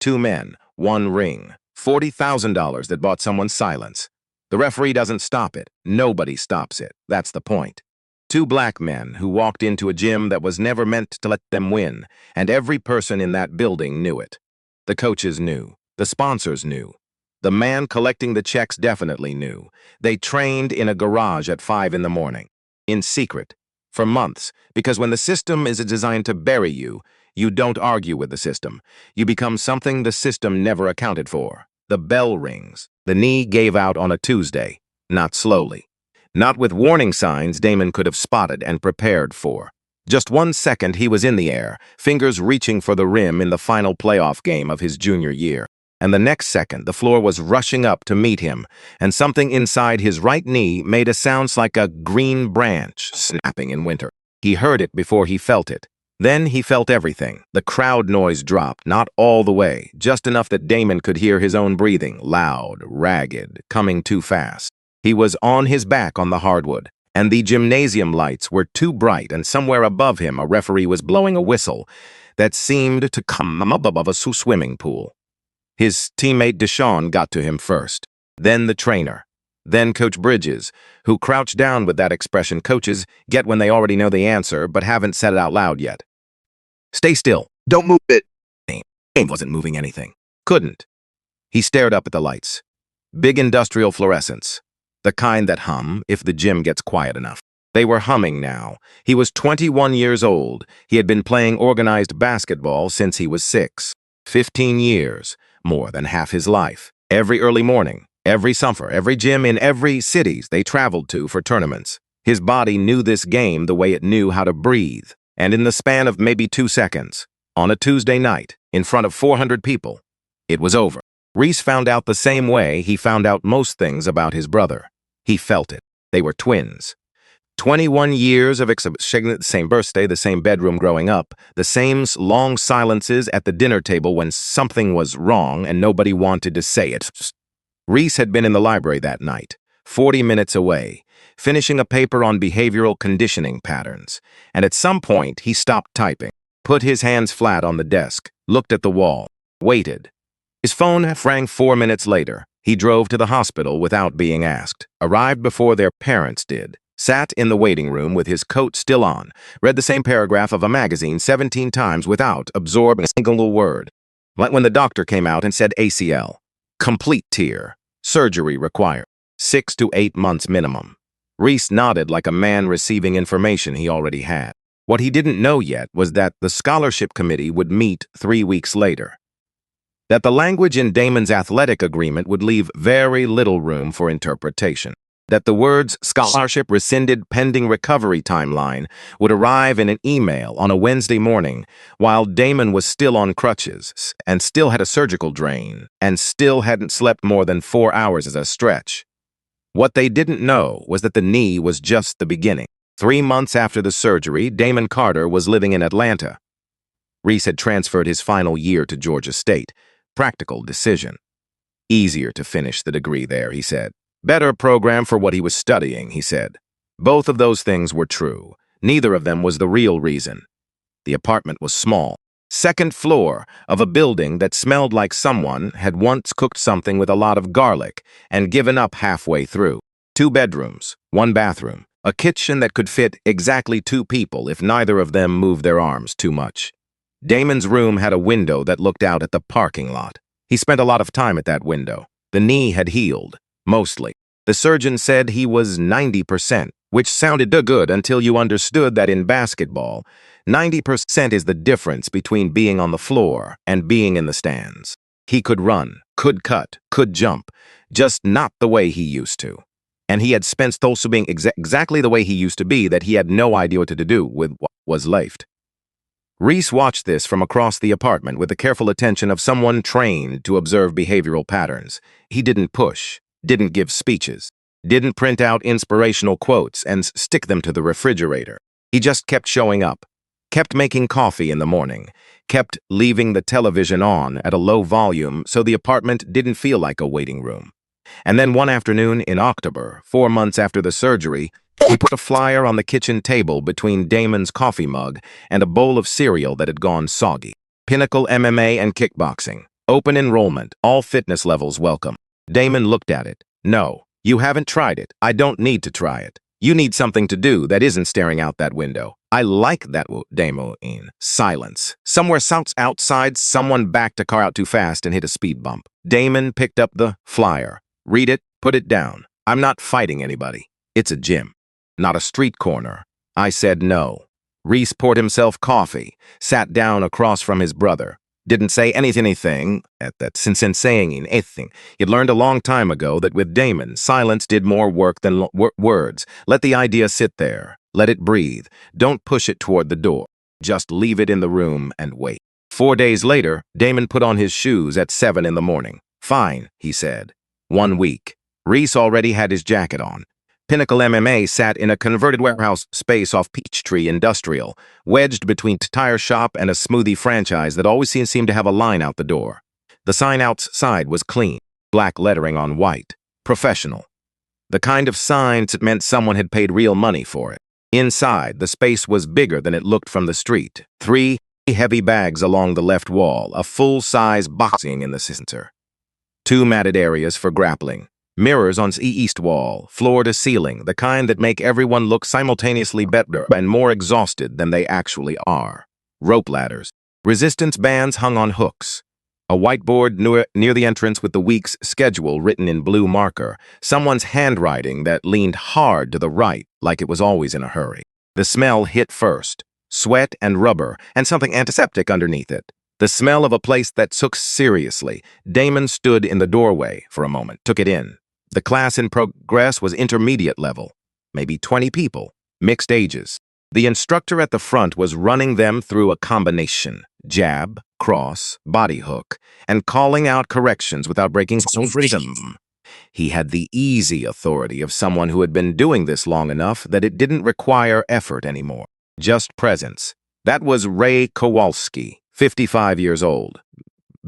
2 men, 1 ring, $40,000 that bought someone's silence. The referee doesn't stop it. Nobody stops it. That's the point. 2 black men who walked into a gym that was never meant to let them win, and every person in that building knew it. The coaches knew. The sponsors knew. The man collecting the checks definitely knew. They trained in a garage at 5 in the morning, in secret, for months, because when the system is designed to bury you, you don't argue with the system. You become something the system never accounted for. The bell rings. The knee gave out on a Tuesday, not slowly. Not with warning signs Damon could have spotted and prepared for. Just 1 second he was in the air, fingers reaching for the rim in the final playoff game of his junior year. And the next second the floor was rushing up to meet him, and something inside his right knee made a sound like a green branch snapping in winter. He heard it before he felt it. Then he felt everything. The crowd noise dropped, not all the way, just enough that Damon could hear his own breathing, loud, ragged, coming too fast. He was on his back on the hardwood, and the gymnasium lights were too bright, and somewhere above him a referee was blowing a whistle that seemed to come up above a swimming pool. His teammate Deshaun got to him first, then the trainer, then Coach Bridges, who crouched down with that expression coaches get when they already know the answer but haven't said it out loud yet. "Stay still. Don't move it." Dame wasn't moving anything. Couldn't. He stared up at the lights. Big industrial fluorescents. The kind that hum if the gym gets quiet enough. They were humming now. He was 21 years old. He had been playing organized basketball since he was 6. 15 years, more than half his life. Every early morning, every summer, every gym in every cities they traveled to for tournaments. His body knew this game the way it knew how to breathe. And in the span of maybe 2 seconds, on a Tuesday night, in front of 400 people, it was over. Reese found out the same way he found out most things about his brother. He felt it. They were twins. 21 years of the same birthday, the same bedroom growing up, the same long silences at the dinner table when something was wrong and nobody wanted to say it. Reese had been in the library that night, 40 minutes away, finishing a paper on behavioral conditioning patterns, and at some point he stopped typing, put his hands flat on the desk, looked at the wall, waited. His phone rang 4 minutes later. He drove to the hospital without being asked, arrived before their parents did, sat in the waiting room with his coat still on, read the same paragraph of a magazine 17 times without absorbing a single word. Like when the doctor came out and said ACL, complete tear, surgery required, 6 to 8 months minimum. Reese nodded like a man receiving information he already had. What he didn't know yet was that the scholarship committee would meet 3 weeks later. That the language in Damon's athletic agreement would leave very little room for interpretation. That the words scholarship rescinded pending recovery timeline would arrive in an email on a Wednesday morning while Damon was still on crutches and still had a surgical drain and still hadn't slept more than 4 hours as a stretch. What they didn't know was that the knee was just the beginning. 3 months after the surgery, Damon Carter was living in Atlanta. Reese had transferred his final year to Georgia State. Practical decision. Easier to finish the degree there, he said. Better program for what he was studying, he said. Both of those things were true. Neither of them was the real reason. The apartment was small. 2nd floor of a building that smelled like someone had once cooked something with a lot of garlic and given up halfway through. 2 bedrooms, 1 bathroom, a kitchen that could fit exactly 2 people if neither of them moved their arms too much. Damon's room had a window that looked out at the parking lot. He spent a lot of time at that window. The knee had healed, mostly. The surgeon said he was 90%, which sounded good until you understood that in basketball, 90% is the difference between being on the floor and being in the stands. He could run, could cut, could jump, just not the way he used to. And he had spent also being exactly the way he used to be that he had no idea what to do with what was left. Reese watched this from across the apartment with the careful attention of someone trained to observe behavioral patterns. He didn't push, didn't give speeches, didn't print out inspirational quotes and stick them to the refrigerator. He just kept showing up, kept making coffee in the morning, kept leaving the television on at a low volume so the apartment didn't feel like a waiting room. And then one afternoon in October, 4 months after the surgery, he put a flyer on the kitchen table between Damon's coffee mug and a bowl of cereal that had gone soggy. Pinnacle MMA and kickboxing. Open enrollment, all fitness levels welcome. Damon looked at it. No, you haven't tried it. I don't need to try it. You need something to do that isn't staring out that window. I like that, Damon. Silence. Somewhere outside, someone backed a car out too fast and hit a speed bump. Damon picked up the flyer. Read it, put it down. I'm not fighting anybody. It's a gym, not a street corner. I said no. Reese poured himself coffee, sat down across from his brother. Didn't say anything at that since saying anything. He'd learned a long time ago that with Damon, silence did more work than words. Let the idea sit there. Let it breathe. Don't push it toward the door. Just leave it in the room and wait. 4 days later, Damon put on his shoes at 7 in the morning. Fine, he said. 1 week. Reese already had his jacket on. Pinnacle MMA sat in a converted warehouse space off Peachtree Industrial, wedged between a tire shop and a smoothie franchise that always seemed to have a line out the door. The sign outside was clean, black lettering on white. Professional. The kind of sign that meant someone had paid real money for it. Inside, the space was bigger than it looked from the street. 3 heavy bags along the left wall, a full-size boxing in the center. 2 matted areas for grappling. Mirrors on the east wall, floor to ceiling, the kind that make everyone look simultaneously better and more exhausted than they actually are. Rope ladders. Resistance bands hung on hooks. A whiteboard near the entrance with the week's schedule written in blue marker. Someone's handwriting that leaned hard to the right, like it was always in a hurry. The smell hit first. Sweat and rubber, and something antiseptic underneath it. The smell of a place that took seriously. Damon stood in the doorway for a moment, took it in. The class in progress was intermediate level, maybe 20 people, mixed ages. The instructor at the front was running them through a combination, jab, cross, body hook, and calling out corrections without breaking rhythm. He had the easy authority of someone who had been doing this long enough that it didn't require effort anymore, just presence. That was Ray Kowalski, 55 years old,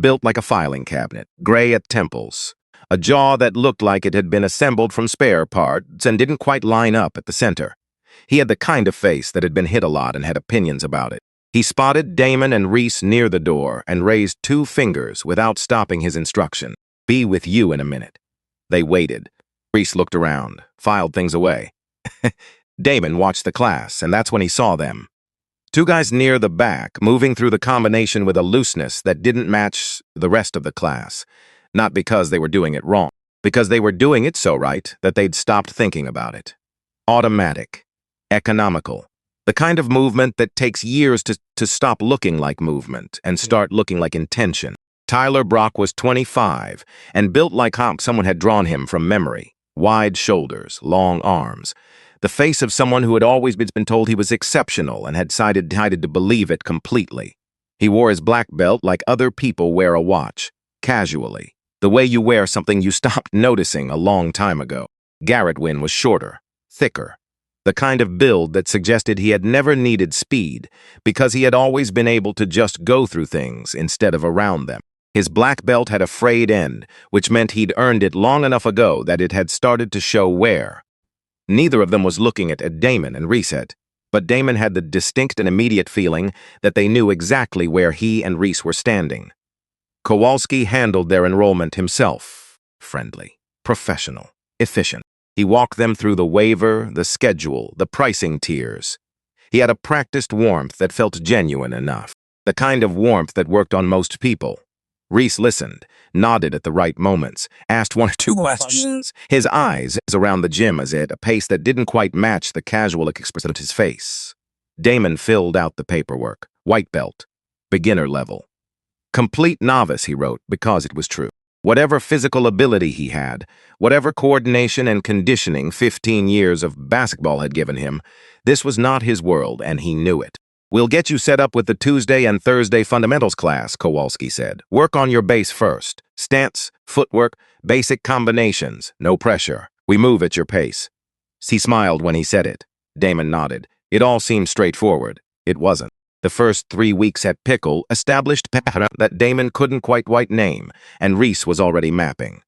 built like a filing cabinet, gray at temples. A jaw that looked like it had been assembled from spare parts and didn't quite line up at the center. He had the kind of face that had been hit a lot and had opinions about it. He spotted Damon and Reese near the door and raised 2 fingers without stopping his instruction. Be with you in a minute. They waited. Reese looked around, filed things away. Damon watched the class, and that's when he saw them. 2 guys near the back, moving through the combination with a looseness that didn't match the rest of the class. Not because they were doing it wrong, because they were doing it so right that they'd stopped thinking about it. Automatic. Economical. The kind of movement that takes years to stop looking like movement and start looking like intention. Tyler Brock was 25 and built like someone had drawn him from memory. Wide shoulders, long arms. The face of someone who had always been told he was exceptional and had decided to believe it completely. He wore his black belt like other people wear a watch, casually. The way you wear something you stopped noticing a long time ago. Garrett Wynn was shorter, thicker. The kind of build that suggested he had never needed speed because he had always been able to just go through things instead of around them. His black belt had a frayed end, which meant he'd earned it long enough ago that it had started to show wear. Neither of them was looking at Damon and Reese, but Damon had the distinct and immediate feeling that they knew exactly where he and Reese were standing. Kowalski handled their enrollment himself. Friendly, professional, efficient. He walked them through the waiver, the schedule, the pricing tiers. He had a practiced warmth that felt genuine enough, the kind of warmth that worked on most people. Reese listened, nodded at the right moments, asked 1 or 2 questions. His eyes around the gym at a pace that didn't quite match the casual expression of his face. Damon filled out the paperwork. White belt. Beginner level. Complete novice, he wrote, because it was true. Whatever physical ability he had, whatever coordination and conditioning 15 years of basketball had given him, this was not his world, and he knew it. We'll get you set up with the Tuesday and Thursday fundamentals class, Kowalski said. Work on your base first. Stance, footwork, basic combinations, no pressure. We move at your pace. He smiled when he said it. Damon nodded. It all seemed straightforward. It wasn't. The first 3 weeks at Pickle established a pattern that Damon couldn't quite name, and Reese was already mapping.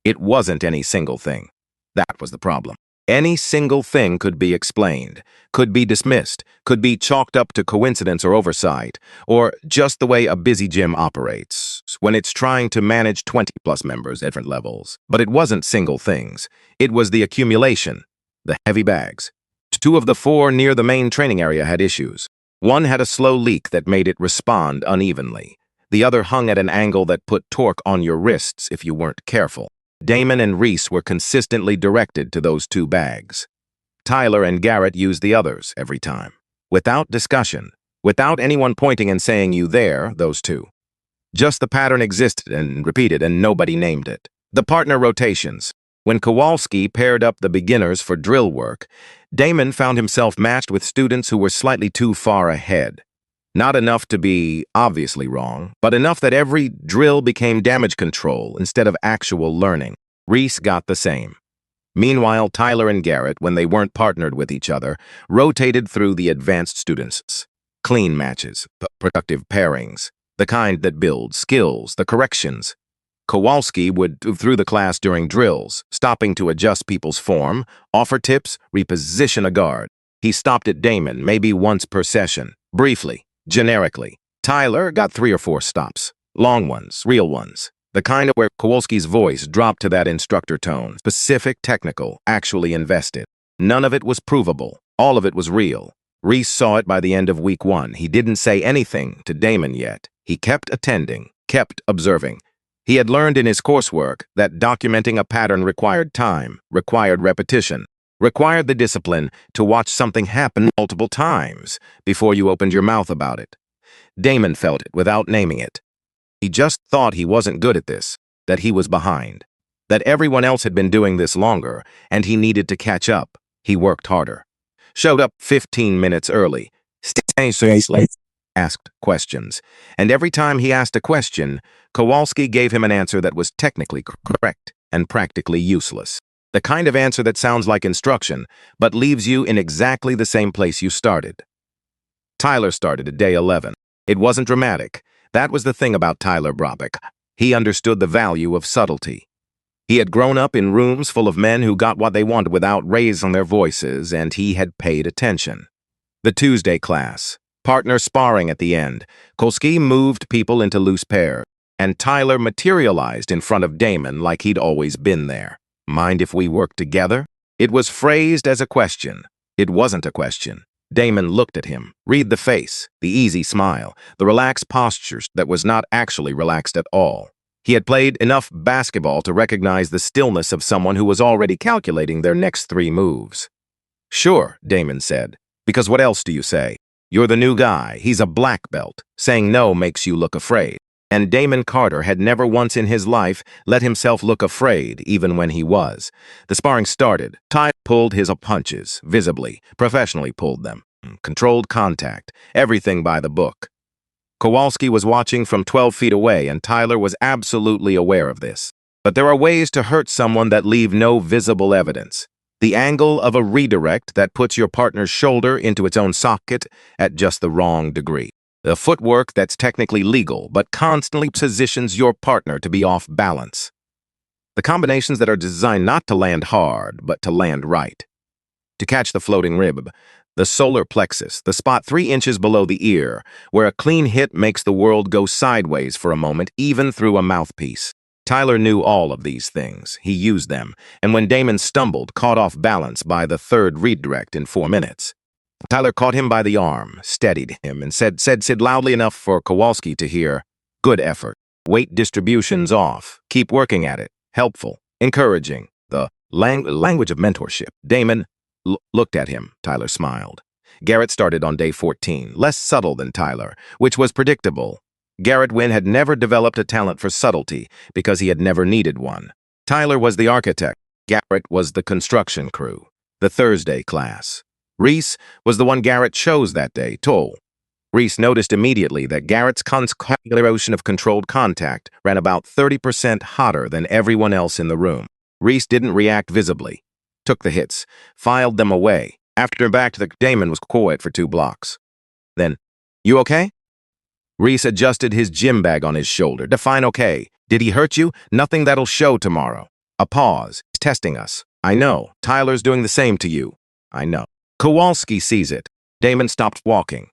It wasn't any single thing. That was the problem. Any single thing could be explained, could be dismissed, could be chalked up to coincidence or oversight, or just the way a busy gym operates. when it's trying to manage 20-plus members at different levels. But it wasn't single things. It was the accumulation, the heavy bags. 2 of the 4 near the main training area had issues. One had a slow leak that made it respond unevenly. The other hung at an angle that put torque on your wrists if you weren't careful. Damon and Reese were consistently directed to those 2 bags. Tyler and Garrett used the others every time. Without discussion. Without anyone pointing and saying you there, those 2. Just the pattern existed and repeated, and nobody named it. The partner rotations. When Kowalski paired up the beginners for drill work, Damon found himself matched with students who were slightly too far ahead. Not enough to be obviously wrong, but enough that every drill became damage control instead of actual learning. Reese got the same. Meanwhile, Tyler and Garrett, when they weren't partnered with each other, rotated through the advanced students. Clean matches, productive pairings, the kind that build skills, the corrections. Kowalski would move through the class during drills, stopping to adjust people's form, offer tips, reposition a guard. He stopped at Damon maybe once per session, briefly, generically. Tyler got 3 or 4 stops, long ones, real ones. The kind where Kowalski's voice dropped to that instructor tone, specific, technical, actually invested. None of it was provable. All of it was real. Reese saw it by the end of week 1. He didn't say anything to Damon yet. He kept attending, kept observing. He had learned in his coursework that documenting a pattern required time, required repetition, required the discipline to watch something happen multiple times before you opened your mouth about it. Damon felt it without naming it. He just thought he wasn't good at this, that he was behind, that everyone else had been doing this longer, and he needed to catch up. He worked harder. Showed up 15 minutes early. Asked questions. And every time he asked a question, Kowalski gave him an answer that was technically correct and practically useless. The kind of answer that sounds like instruction, but leaves you in exactly the same place you started. Tyler started at day 11. It wasn't dramatic. That was the thing about Tyler Brobick. He understood the value of subtlety. He had grown up in rooms full of men who got what they wanted without raising their voices, and he had paid attention. The Tuesday class. Partner sparring at the end. Kowalski moved people into loose pairs, and Tyler materialized in front of Damon like he'd always been there. Mind if we work together? It was phrased as a question. It wasn't a question. Damon looked at him, read the face, the easy smile, the relaxed postures that was not actually relaxed at all. He had played enough basketball to recognize the stillness of someone who was already calculating their next 3 moves. Sure, Damon said, because what else do you say? You're the new guy. He's a black belt. Saying no makes you look afraid. And Damon Carter had never once in his life let himself look afraid, even when he was. The sparring started. Ty pulled his punches, visibly, professionally pulled them. Controlled contact, everything by the book. Kowalski was watching from 12 feet away, and Tyler was absolutely aware of this. But there are ways to hurt someone that leave no visible evidence. The angle of a redirect that puts your partner's shoulder into its own socket at just the wrong degree. The footwork that's technically legal, but constantly positions your partner to be off balance. The combinations that are designed not to land hard, but to land right. To catch the floating rib, the solar plexus, the spot 3 inches below the ear, where a clean hit makes the world go sideways for a moment, even through a mouthpiece. Tyler knew all of these things. He used them, and when Damon stumbled, caught off balance by the 3rd redirect in 4 minutes. Tyler caught him by the arm, steadied him, and said loudly enough for Kowalski to hear, "Good effort. Weight distribution's off. Keep working at it. Helpful. Encouraging. The language of mentorship." Damon looked at him. Tyler smiled. Garrett started on day 14, less subtle than Tyler, which was predictable. Garrett Wynn had never developed a talent for subtlety because he had never needed one. Tyler was the architect. Garrett was the construction crew. The Thursday class. Reese was the one Garrett chose that day, Toll. Reese noticed immediately that Garrett's concentration of controlled contact ran about 30% hotter than everyone else in the room. Reese didn't react visibly. Took the hits, filed them away. After back to the Damon was quiet for 2 blocks. Then, "You okay?" Reese adjusted his gym bag on his shoulder. Define okay. Did he hurt you? Nothing that'll show tomorrow. A pause. He's testing us. I know. Tyler's doing the same to you. I know. Kowalski sees it. Damon stopped walking.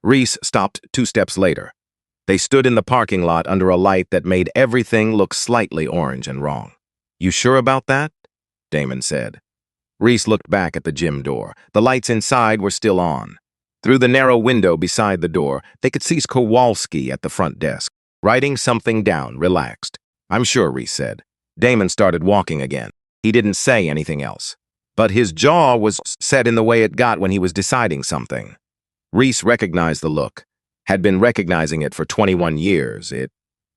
Reese stopped 2 steps later. They stood in the parking lot under a light that made everything look slightly orange and wrong. "You sure about that?" Damon said. Reese looked back at the gym door. The lights inside were still on. Through the narrow window beside the door, they could see Kowalski at the front desk, writing something down, relaxed. "I'm sure," Reese said. Damon started walking again. He didn't say anything else. But his jaw was set in the way it got when he was deciding something. Reese recognized the look, had been recognizing it for 21 years. It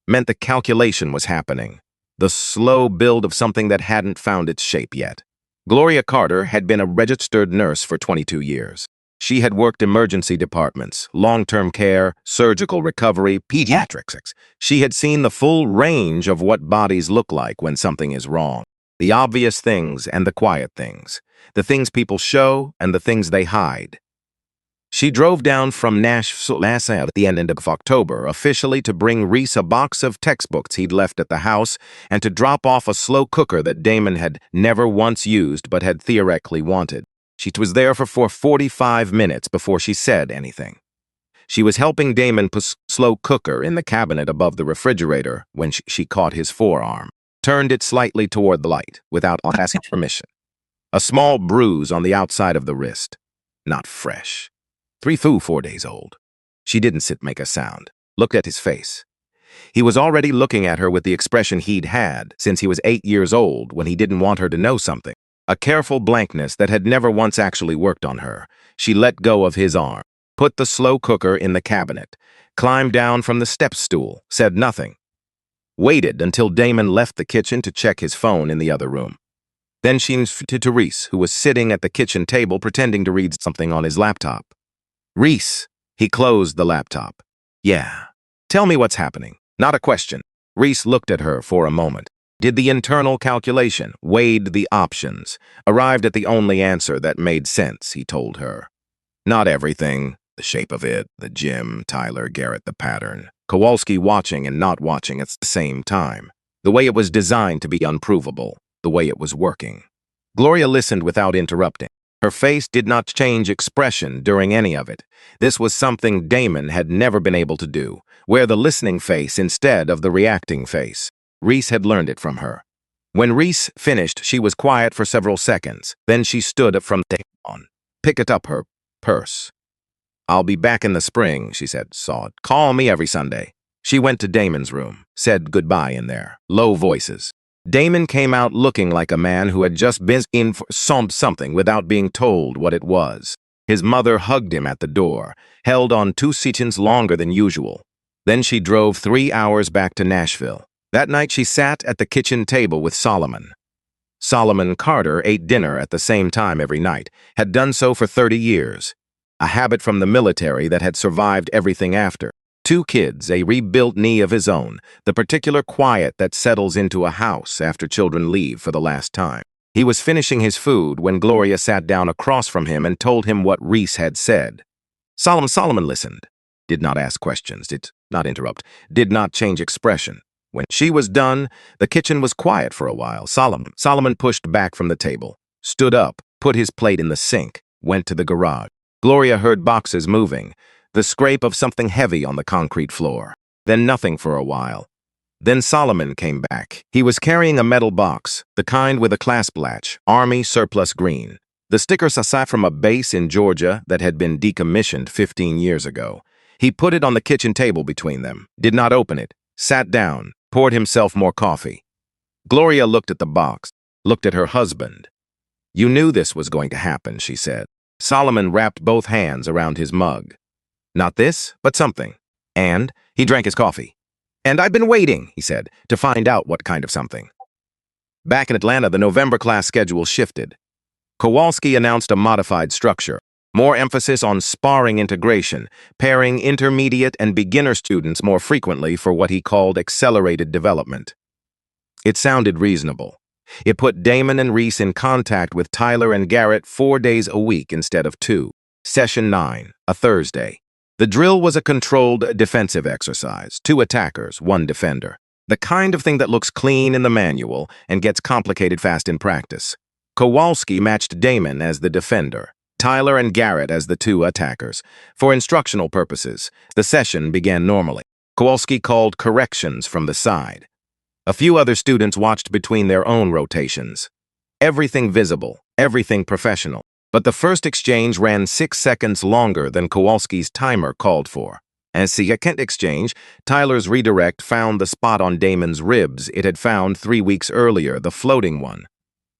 meant the calculation was happening, the slow build of something that hadn't found its shape yet. Gloria Carter had been a registered nurse for 22 years. She had worked emergency departments, long-term care, surgical recovery, pediatrics. She had seen the full range of what bodies look like when something is wrong. The obvious things and the quiet things. The things people show and the things they hide. She drove down from Nashville at the end of October, officially to bring Reese a box of textbooks he'd left at the house and to drop off a slow cooker that Damon had never once used but had theoretically wanted. She was there for 45 minutes before she said anything. She was helping Damon put slow cooker in the cabinet above the refrigerator when she caught his forearm, turned it slightly toward the light without asking permission. A small bruise on the outside of the wrist. Not fresh. 4 days old. She didn't make a sound, looked at his face. He was already looking at her with the expression he'd had since he was 8 years old when he didn't want her to know something. A careful blankness that had never once actually worked on her. She let go of his arm, put the slow cooker in the cabinet, climbed down from the step stool, said nothing. Waited until Damon left the kitchen to check his phone in the other room. Then she went to Reese, who was sitting at the kitchen table pretending to read something on his laptop. "Reese." He closed the laptop. "Yeah. Tell me what's happening." Not a question. Reese looked at her for a moment. Did the internal calculation, weighed the options, arrived at the only answer that made sense, he told her. Not everything. The shape of it, the gym, Tyler, Garrett, the pattern. Kowalski watching and not watching at the same time. The way it was designed to be unprovable. The way it was working. Gloria listened without interrupting. Her face did not change expression during any of it. This was something Damon had never been able to do, wear the listening face instead of the reacting face. Reese had learned it from her. When Reese finished, she was quiet for several seconds. Then she stood up from the table, picked up her purse. "I'll be back in the spring," she said, sawed. "Call me every Sunday." She went to Damon's room, said goodbye in there, low voices. Damon came out looking like a man who had just been in for something without being told what it was. His mother hugged him at the door, held on 2 seconds longer than usual. Then she drove 3 hours back to Nashville. That night she sat at the kitchen table with Solomon. Solomon Carter ate dinner at the same time every night, had done so for 30 years. A habit from the military that had survived everything after. 2 kids, a rebuilt knee of his own, the particular quiet that settles into a house after children leave for the last time. He was finishing his food when Gloria sat down across from him and told him what Reese had said. Solomon listened, did not ask questions, did not interrupt, did not change expression. When she was done, the kitchen was quiet for a while. Solomon pushed back from the table, stood up, put his plate in the sink, went to the garage. Gloria heard boxes moving, the scrape of something heavy on the concrete floor. Then nothing for a while. Then Solomon came back. He was carrying a metal box, the kind with a clasp latch, Army surplus green. The sticker aside from a base in Georgia that had been decommissioned 15 years ago. He put it on the kitchen table between them, did not open it, sat down, poured himself more coffee. Gloria looked at the box, looked at her husband. "You knew this was going to happen," she said. Solomon wrapped both hands around his mug. "Not this, but something." And he drank his coffee. "And I've been waiting," he said, "to find out what kind of something." Back in Atlanta, the November class schedule shifted. Kowalski announced a modified structure, more emphasis on sparring integration, pairing intermediate and beginner students more frequently for what he called accelerated development. It sounded reasonable. It put Damon and Reese in contact with Tyler and Garrett 4 days a week instead of 2. Session 9, a Thursday. The drill was a controlled defensive exercise, 2 attackers, 1 defender. The kind of thing that looks clean in the manual and gets complicated fast in practice. Kowalski matched Damon as the defender, Tyler and Garrett as the 2 attackers. For instructional purposes, the session began normally. Kowalski called corrections from the side. A few other students watched between their own rotations. Everything visible, everything professional. But the first exchange ran 6 seconds longer than Kowalski's timer called for. As the second exchange, Tyler's redirect found the spot on Damon's ribs it had found 3 weeks earlier, the floating one.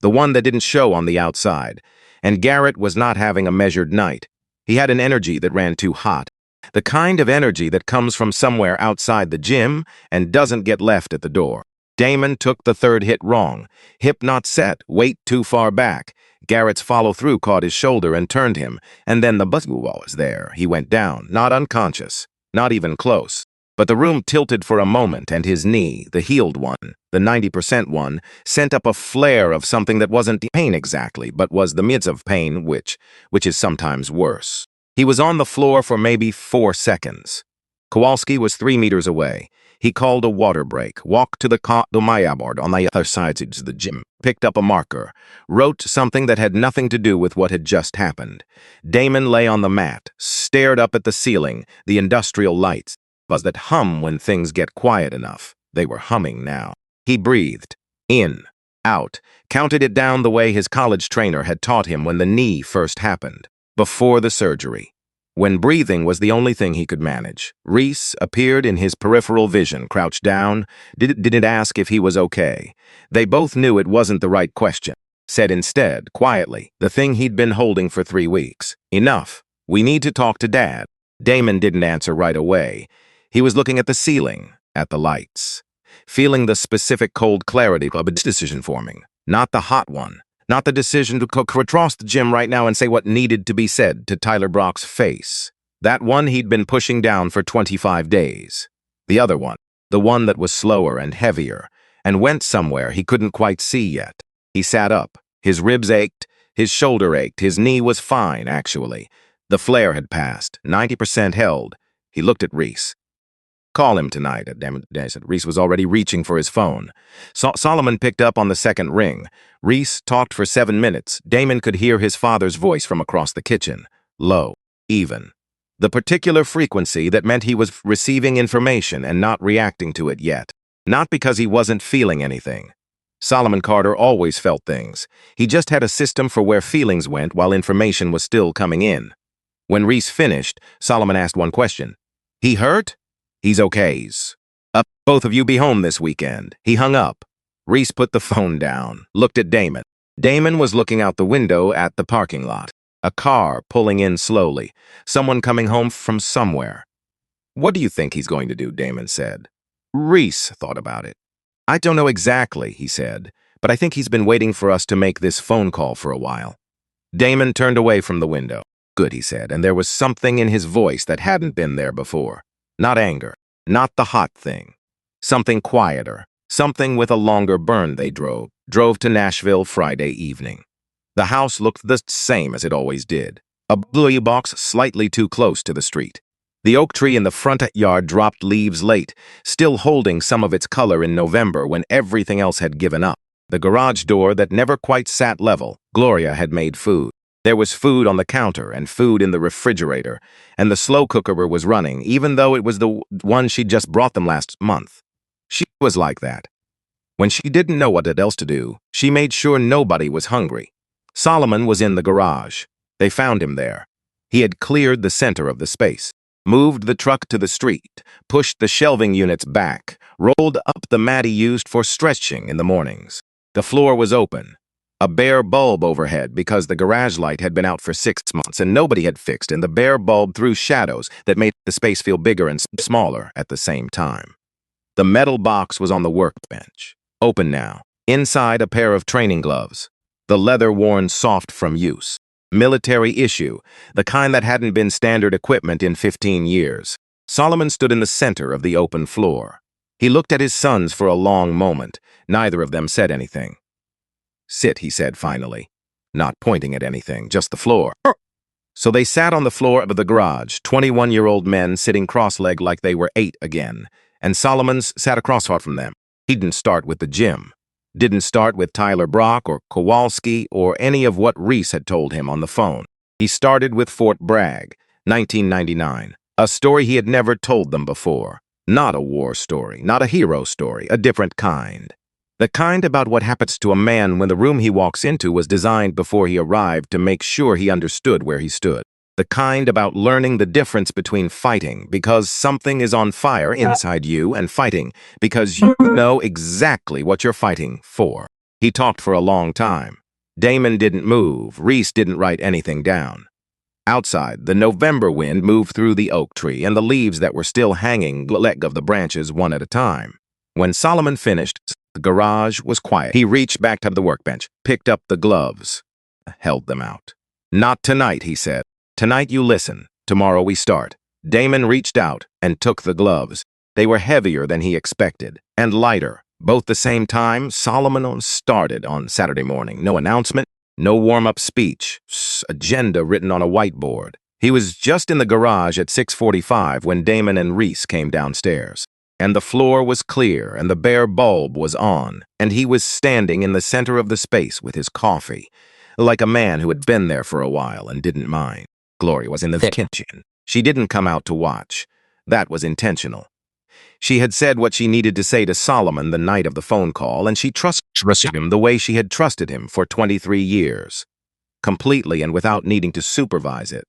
The one that didn't show on the outside. And Garrett was not having a measured night. He had an energy that ran too hot. The kind of energy that comes from somewhere outside the gym and doesn't get left at the door. Damon took the third hit wrong. Hip not set, weight too far back. Garrett's follow-through caught his shoulder and turned him, and then the buzzwall was there. He went down, not unconscious, not even close. But the room tilted for a moment, and his knee, the healed one, the 90% one, sent up a flare of something that wasn't pain exactly, but was the midst of pain, which is sometimes worse. He was on the floor for maybe 4 seconds. Kowalski was 3 meters away. He called a water break, walked to the Maya board on the other side of the gym, picked up a marker, wrote something that had nothing to do with what had just happened. Damon lay on the mat, stared up at the ceiling, the industrial lights, buzz that hum when things get quiet enough. They were humming now. He breathed, in, out, counted it down the way his college trainer had taught him when the knee first happened, before the surgery. When breathing was the only thing he could manage, Reese appeared in his peripheral vision, crouched down, didn't ask if he was okay. They both knew it wasn't the right question. Said instead, quietly, the thing he'd been holding for 3 weeks. Enough. We need to talk to Dad. Damon didn't answer right away. He was looking at the ceiling, at the lights, feeling the specific cold clarity of a decision forming, not the hot one. Not the decision to cross the gym right now and say what needed to be said to Tyler Brock's face. That one he'd been pushing down for 25 days. The other one, the one that was slower and heavier, and went somewhere he couldn't quite see yet. He sat up. His ribs ached, his shoulder ached, his knee was fine, actually. The flare had passed, 90% held. He looked at Reese. Call him tonight, said. Reese was already reaching for his phone. Solomon picked up on the second ring. Reese talked for 7 minutes. Damon could hear his father's voice from across the kitchen. Low, even. The particular frequency that meant he was receiving information and not reacting to it yet. Not because he wasn't feeling anything. Solomon Carter always felt things. He just had a system for where feelings went while information was still coming in. When Reese finished, Solomon asked one question. He hurt? He's okays. Both of you be home this weekend. He hung up. Reese put the phone down, looked at Damon. Damon was looking out the window at the parking lot. A car pulling in slowly. Someone coming home from somewhere. What do you think he's going to do? Damon said. Reese thought about it. I don't know exactly, he said, but I think he's been waiting for us to make this phone call for a while. Damon turned away from the window. Good, he said, and there was something in his voice that hadn't been there before. Not anger, not the hot thing. Something quieter, something with a longer burn. They drove to Nashville Friday evening. The house looked the same as it always did. A blue box slightly too close to the street. The oak tree in the front yard dropped leaves late, still holding some of its color in November when everything else had given up. The garage door that never quite sat level. Gloria had made food. There was food on the counter and food in the refrigerator, and the slow cooker was running, even though it was the one she'd just brought them last month. She was like that. When she didn't know what else to do, she made sure nobody was hungry. Solomon was in the garage. They found him there. He had cleared the center of the space, moved the truck to the street, pushed the shelving units back, rolled up the mat he used for stretching in the mornings. The floor was open. A bare bulb overhead because the garage light had been out for 6 months and nobody had fixed, and the bare bulb threw shadows that made the space feel bigger and smaller at the same time. The metal box was on the workbench, open now. Inside, a pair of training gloves, the leather worn soft from use. Military issue, the kind that hadn't been standard equipment in 15 years. Solomon stood in the center of the open floor. He looked at his sons for a long moment. Neither of them said anything. Sit, he said finally, not pointing at anything, just the floor. So they sat on the floor of the garage, 21-year-old men sitting cross-legged like they were 8 again, and Solomon's sat across from them. He didn't start with the gym. Didn't start with Tyler Brock or Kowalski or any of what Reese had told him on the phone. He started with Fort Bragg, 1999, a story he had never told them before. Not a war story, not a hero story, a different kind. The kind about what happens to a man when the room he walks into was designed before he arrived to make sure he understood where he stood. The kind about learning the difference between fighting because something is on fire inside you and fighting because you know exactly what you're fighting for. He talked for a long time. Damon didn't move. Reese didn't write anything down. Outside, the November wind moved through the oak tree and the leaves that were still hanging let go of the branches one at a time. When Solomon finished, the garage was quiet. He reached back to the workbench, picked up the gloves, held them out. "Not tonight," he said. "Tonight you listen. Tomorrow we start." Damon reached out and took the gloves. They were heavier than he expected, and lighter. Both the same time, Solomon started on Saturday morning. No announcement, no warm-up speech, agenda written on a whiteboard. He was just in the garage at 6:45 when Damon and Reese came downstairs. And the floor was clear, and the bare bulb was on, and he was standing in the center of the space with his coffee, like a man who had been there for a while and didn't mind. Gloria was in the kitchen. She didn't come out to watch. That was intentional. She had said what she needed to say to Solomon the night of the phone call, and she trusted him the way she had trusted him for 23 years, completely and without needing to supervise it.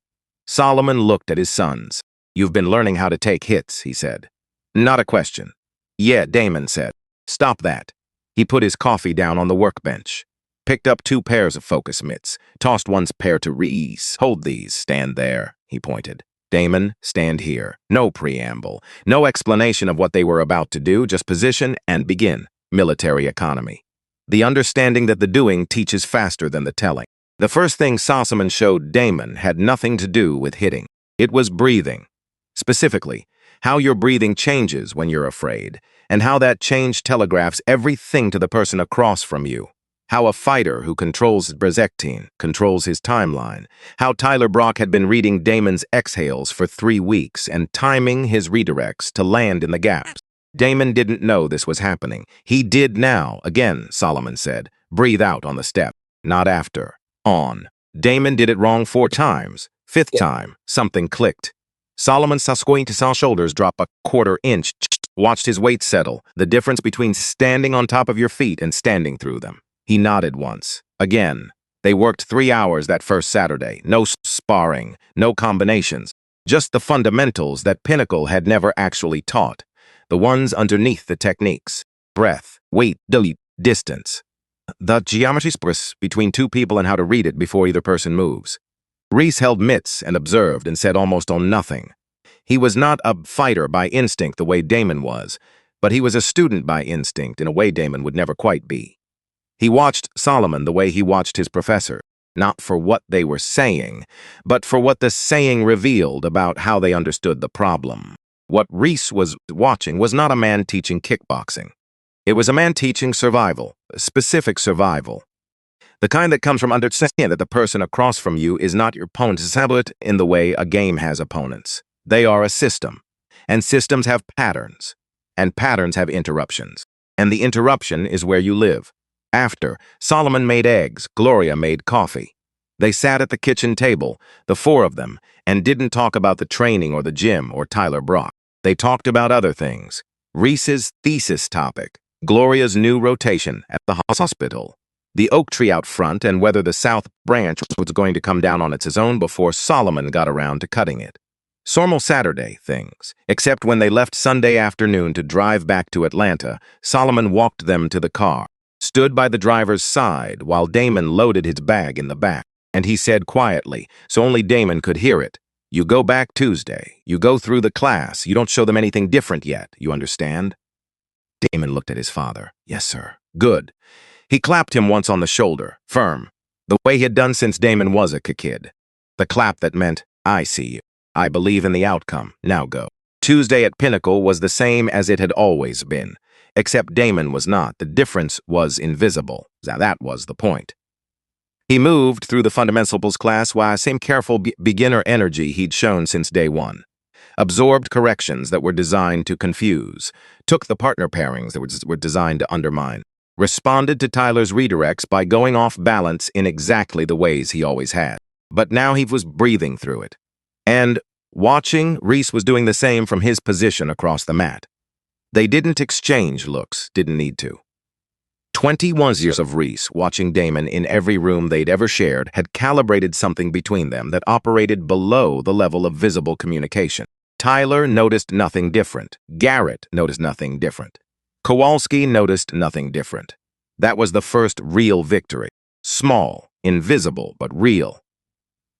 Solomon looked at his sons. "You've been learning how to take hits," he said. "Not a question." "Yeah," Damon said. "Stop that." He put his coffee down on the workbench, picked up 2 pairs of focus mitts, tossed one pair to Reese. "Hold these. Stand there," he pointed. "Damon, stand here." No preamble, no explanation of what they were about to do, just position and begin. Military economy. The understanding that the doing teaches faster than the telling. The first thing Solomon showed Damon had nothing to do with hitting. It was breathing. Specifically, how your breathing changes when you're afraid, and how that change telegraphs everything to the person across from you. How a fighter who controls Brzezinski controls his timeline. How Tyler Brock had been reading Damon's exhales for 3 weeks and timing his redirects to land in the gaps. Damon didn't know this was happening. He did now. Again, Solomon said, "Breathe out on the step, not after. On." Damon did it wrong 4 times. 5th time, something clicked. Solomon saw Squinty's shoulders drop a 1/4 inch, watched his weight settle, the difference between standing on top of your feet and standing through them. He nodded once. Again. They worked 3 hours that first Saturday. No sparring, no combinations. Just the fundamentals that Pinnacle had never actually taught. The ones underneath the techniques. Breath, weight, delete, distance. The geometry space between 2 people and how to read it before either person moves. Reese held mitts and observed and said almost nothing. He was not a fighter by instinct the way Damon was, but he was a student by instinct in a way Damon would never quite be. He watched Solomon the way he watched his professor, not for what they were saying, but for what the saying revealed about how they understood the problem. What Reese was watching was not a man teaching kickboxing. It was a man teaching survival, specific survival. The kind that comes from understanding that the person across from you is not your opponent, in the way a game has opponents. They are a system, and systems have patterns, and patterns have interruptions, and the interruption is where you live. After, Solomon made eggs, Gloria made coffee. They sat at the kitchen table, the 4 of them, and didn't talk about the training or the gym or Tyler Brock. They talked about other things. Reese's thesis topic, Gloria's new rotation at the hospital, the oak tree out front, and whether the south branch was going to come down on its own before Solomon got around to cutting it. Normal Saturday things, except when they left Sunday afternoon to drive back to Atlanta, Solomon walked them to the car, stood by the driver's side while Damon loaded his bag in the back, and he said quietly, so only Damon could hear it, "You go back Tuesday. You go through the class. You don't show them anything different yet. You understand?" Damon looked at his father. "Yes, sir." "Good." He clapped him once on the shoulder, firm, the way he had done since Damon was a kid. The clap that meant, "I see you. I believe in the outcome. Now go." Tuesday at Pinnacle was the same as it had always been, except Damon was not. The difference was invisible. That was the point. He moved through the fundamentals class with the same careful beginner energy he'd shown since day one. Absorbed corrections that were designed to confuse, took the partner pairings that were designed to undermine, responded to Tyler's redirects by going off balance in exactly the ways he always had. But now he was breathing through it. And Watching, Reese was doing the same from his position across the mat. They didn't exchange looks, didn't need to. 21 years of Reese watching Damon in every room they'd ever shared had calibrated something between them that operated below the level of visible communication. Tyler noticed nothing different. Garrett noticed nothing different. Kowalski noticed nothing different. That was the first real victory. Small, invisible, but real.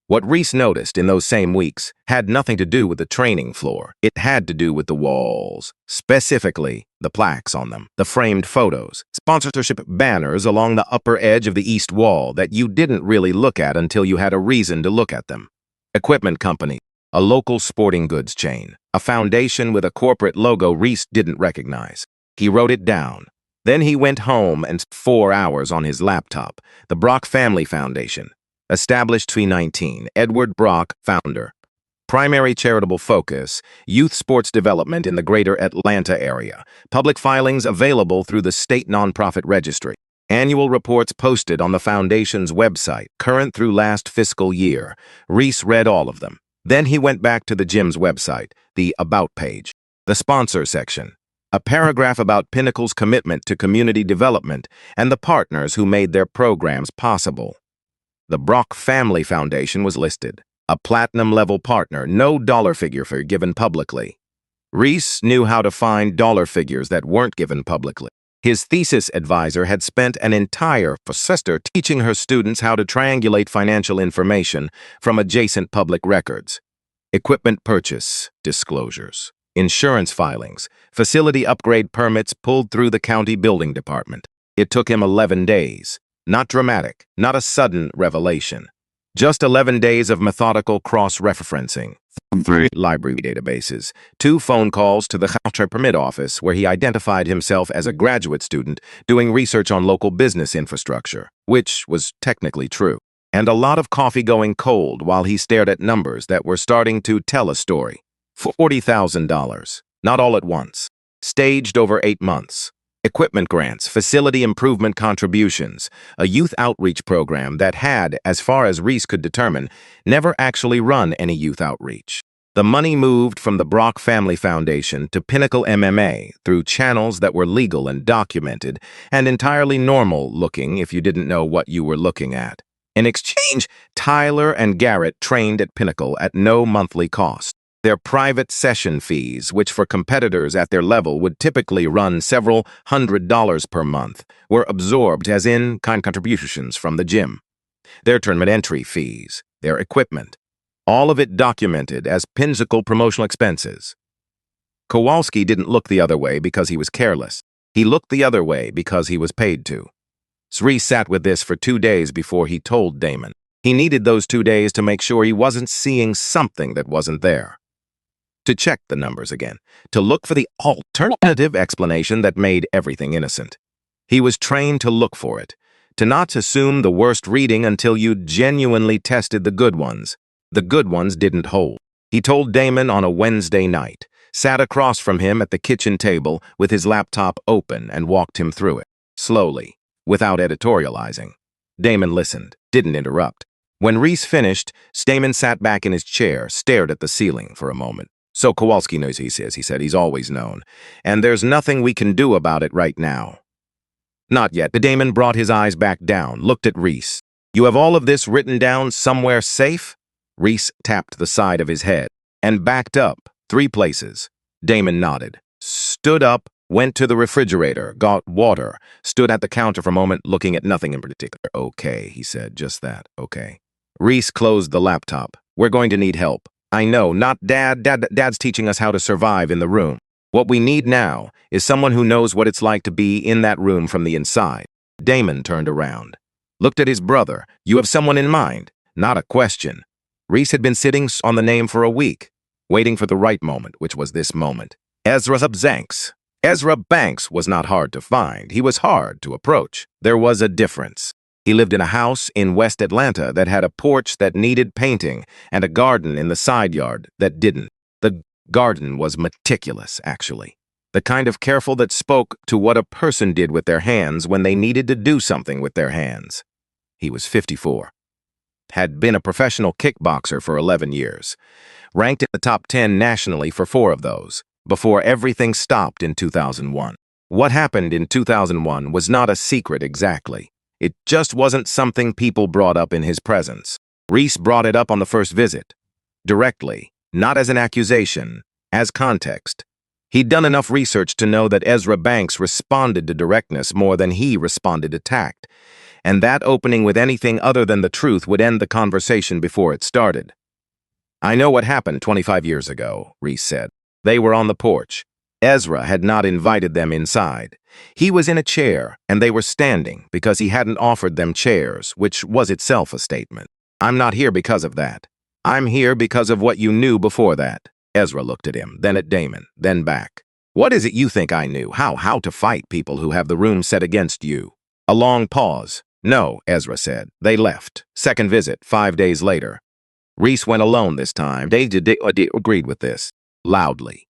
What Reese noticed in those same weeks had nothing to do with the training floor. It had to do with the walls, specifically the plaques on them, the framed photos, sponsorship banners along the upper edge of the east wall that you didn't really look at until you had a reason to look at them. Equipment company, a local sporting goods chain, a foundation with a corporate logo Reese didn't recognize. He wrote it down. Then he went home and spent 4 hours on his laptop. The Brock Family Foundation. Established 2019, Edward Brock, founder. Primary charitable focus, youth sports development in the greater Atlanta area. Public filings available through the state nonprofit registry. Annual reports posted on the foundation's website, current through last fiscal year. Reese read all of them. Then he went back to the gym's website, the About page, the sponsor section. A paragraph about Pinnacle's commitment to community development and the partners who made their programs possible. The Brock Family Foundation was listed. A platinum-level partner, no dollar figure given publicly. Reese knew how to find dollar figures that weren't given publicly. His thesis advisor had spent an entire semester teaching her students how to triangulate financial information from adjacent public records. Equipment purchase, disclosures, insurance filings, facility upgrade permits pulled through the county building department. It took him 11 days. Not dramatic, not a sudden revelation. Just 11 days of methodical cross-referencing. 3 library databases, 2 phone calls to the County Permit Office where he identified himself as a graduate student doing research on local business infrastructure, which was technically true, and a lot of coffee going cold while he stared at numbers that were starting to tell a story. $40,000, not all at once, staged over 8 months. Equipment grants, facility improvement contributions, a youth outreach program that had, as far as Reese could determine, never actually run any youth outreach. The money moved from the Brock Family Foundation to Pinnacle MMA through channels that were legal and documented and entirely normal-looking if you didn't know what you were looking at. In exchange, Tyler and Garrett trained at Pinnacle at no monthly cost. Their private session fees, which for competitors at their level would typically run several $100s per month, were absorbed as in-kind contributions from the gym. Their tournament entry fees, their equipment, all of it documented as Pinnacle promotional expenses. Kowalski didn't look the other way because he was careless. He looked the other way because he was paid to. Sri sat with this for 2 days before he told Damon. He needed those 2 days to make sure he wasn't seeing something that wasn't there. To check the numbers again, to look for the alternative explanation that made everything innocent. He was trained to look for it, to not assume the worst reading until you genuinely tested the good ones. The good ones didn't hold. He told Damon on a Wednesday night, sat across from him at the kitchen table with his laptop open and walked him through it, slowly, without editorializing. Damon listened, didn't interrupt. When Reese finished, Damon sat back in his chair, stared at the ceiling for a moment. So Kowalski knows, he said, he's always known. And there's nothing we can do about it right now. Not yet. Damon brought his eyes back down, looked at Reese. You have all of this written down somewhere safe? Reese tapped the side of his head and backed up 3 places. Damon nodded, stood up, went to the refrigerator, got water, stood at the counter for a moment, looking at nothing in particular. Okay, he said, just that, okay. Reese closed the laptop. We're going to need help. I know, not Dad. Dad's teaching us how to survive in the room. What we need now is someone who knows what it's like to be in that room from the inside. Damon turned around, looked at his brother. You have someone in mind? Not a question. Reese had been sitting on the name for a week, waiting for the right moment, which was this moment. Ezra Banks. Ezra Banks was not hard to find. He was hard to approach. There was a difference. He lived in a house in West Atlanta that had a porch that needed painting and a garden in the side yard that didn't. The garden was meticulous, actually. The kind of careful that spoke to what a person did with their hands when they needed to do something with their hands. He was 54. had been a professional kickboxer for 11 years, ranked in the top 10 nationally for 4 of those, before everything stopped in 2001. What happened in 2001 was not a secret exactly. It just wasn't something people brought up in his presence. Reese brought it up on the first visit, directly, not as an accusation, as context. He'd done enough research to know that Ezra Banks responded to directness more than he responded to tact, and that opening with anything other than the truth would end the conversation before it started. "I know what happened 25 years ago," Reese said. They were on the porch. Ezra had not invited them inside. He was in a chair, and they were standing because he hadn't offered them chairs, which was itself a statement. "I'm not here because of that. I'm here because of what you knew before that." Ezra looked at him, then at Damon, then back. "What is it you think I knew? How to fight people who have the room set against you?" A long pause. "No," Ezra said. They left. Second visit, 5 days later. Reese went alone this time. They agreed with this, loudly.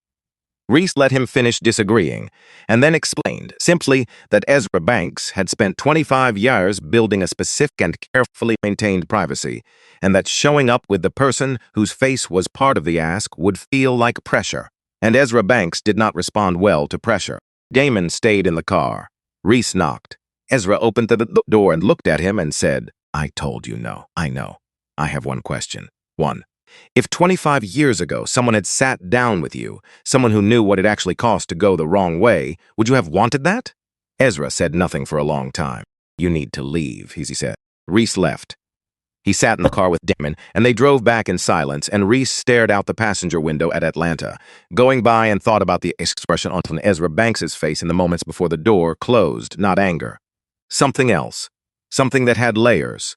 Reese let him finish disagreeing, and then explained, simply, that Ezra Banks had spent 25 years building a specific and carefully maintained privacy, and that showing up with the person whose face was part of the ask would feel like pressure. And Ezra Banks did not respond well to pressure. Damon stayed in the car. Reese knocked. Ezra opened the door and looked at him and said, "I told you no. I know. I have one question. 1. If 25 years ago someone had sat down with you, someone who knew what it actually cost to go the wrong way, would you have wanted that?" Ezra said nothing for a long time. "You need to leave," he said. Reese left. He sat in the car with Damon, and they drove back in silence, and Reese stared out the passenger window at Atlanta, going by and thought about the expression on Ezra Banks's face in the moments before the door closed, not anger. Something else. Something that had layers.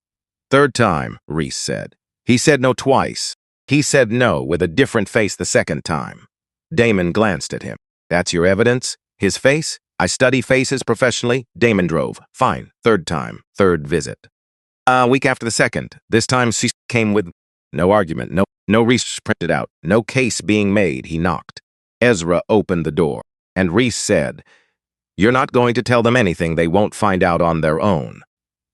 "Third time," Reese said. He said no twice. He said no with a different face the second time. Damon glanced at him. "That's your evidence? His face? I study faces professionally." Damon drove. "Fine. Third time. Third visit." A week after the second. This time she came with no argument, no research printed out, no case being made. He knocked. Ezra opened the door, and Reese said, "You're not going to tell them anything they won't find out on their own.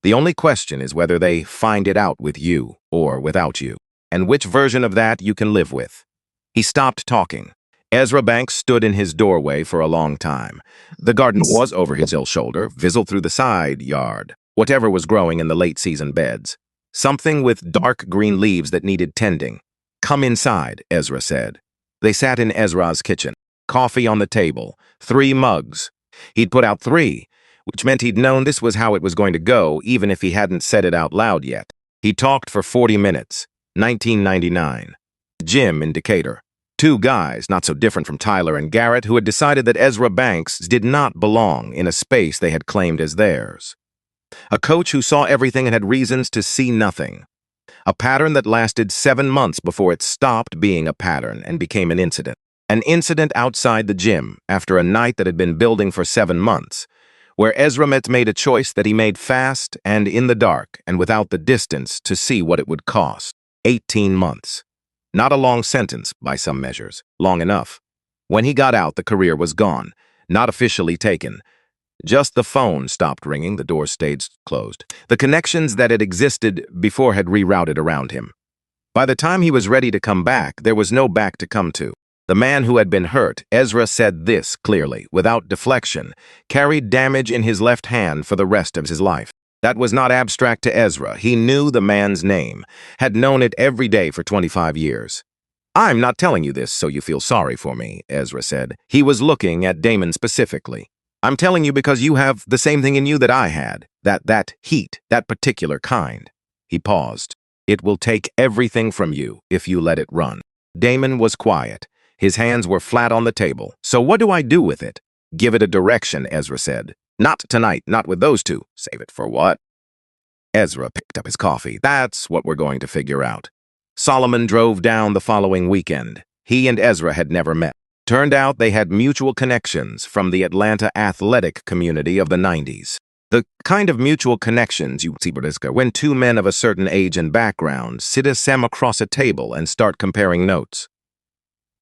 The only question is whether they find it out with you or without you, and which version of that you can live with." He stopped talking. Ezra Banks stood in his doorway for a long time. The garden was over his ill shoulder, visible through the side yard, whatever was growing in the late-season beds. Something with dark green leaves that needed tending. "Come inside," Ezra said. They sat in Ezra's kitchen. Coffee on the table. 3 mugs. He'd put out 3, which meant he'd known this was how it was going to go, even if he hadn't said it out loud yet. He talked for 40 minutes. 1999. Gym in Decatur. 2 guys, not so different from Tyler and Garrett, who had decided that Ezra Banks did not belong in a space they had claimed as theirs. A coach who saw everything and had reasons to see nothing. A pattern that lasted 7 months before it stopped being a pattern and became an incident. An incident outside the gym after a night that had been building for 7 months, where Ezra made a choice that he made fast and in the dark and without the distance to see what it would cost. 18 months. Not a long sentence, by some measures. Long enough. When he got out, the career was gone. Not officially taken. Just the phone stopped ringing, the door stayed closed. The connections that had existed before had rerouted around him. By the time he was ready to come back, there was no back to come to. The man who had been hurt, Ezra said this clearly, without deflection, carried damage in his left hand for the rest of his life. That was not abstract to Ezra. He knew the man's name, had known it every day for 25 years. "I'm not telling you this so you feel sorry for me," Ezra said. He was looking at Damon specifically. "I'm telling you because you have the same thing in you that I had, that heat, that particular kind." He paused. "It will take everything from you if you let it run." Damon was quiet. His hands were flat on the table. "So what do I do with it?" "Give it a direction," Ezra said. "Not tonight, not with those 2. Save it for what?" Ezra picked up his coffee. "That's what we're going to figure out." Solomon drove down the following weekend. He and Ezra had never met. Turned out they had mutual connections from the Atlanta athletic community of the 90s. The kind of mutual connections you see when 2 men of a certain age and background sit across a table and start comparing notes.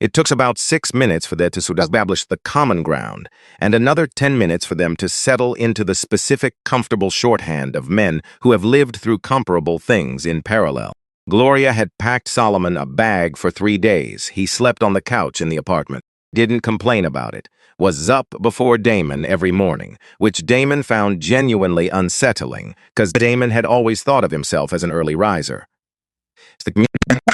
It took about 6 minutes for them to establish the common ground, and another 10 minutes for them to settle into the specific, comfortable shorthand of men who have lived through comparable things in parallel. Gloria had packed Solomon a bag for 3 days. He slept on the couch in the apartment, didn't complain about it, was up before Damon every morning, which Damon found genuinely unsettling, because Damon had always thought of himself as an early riser. The community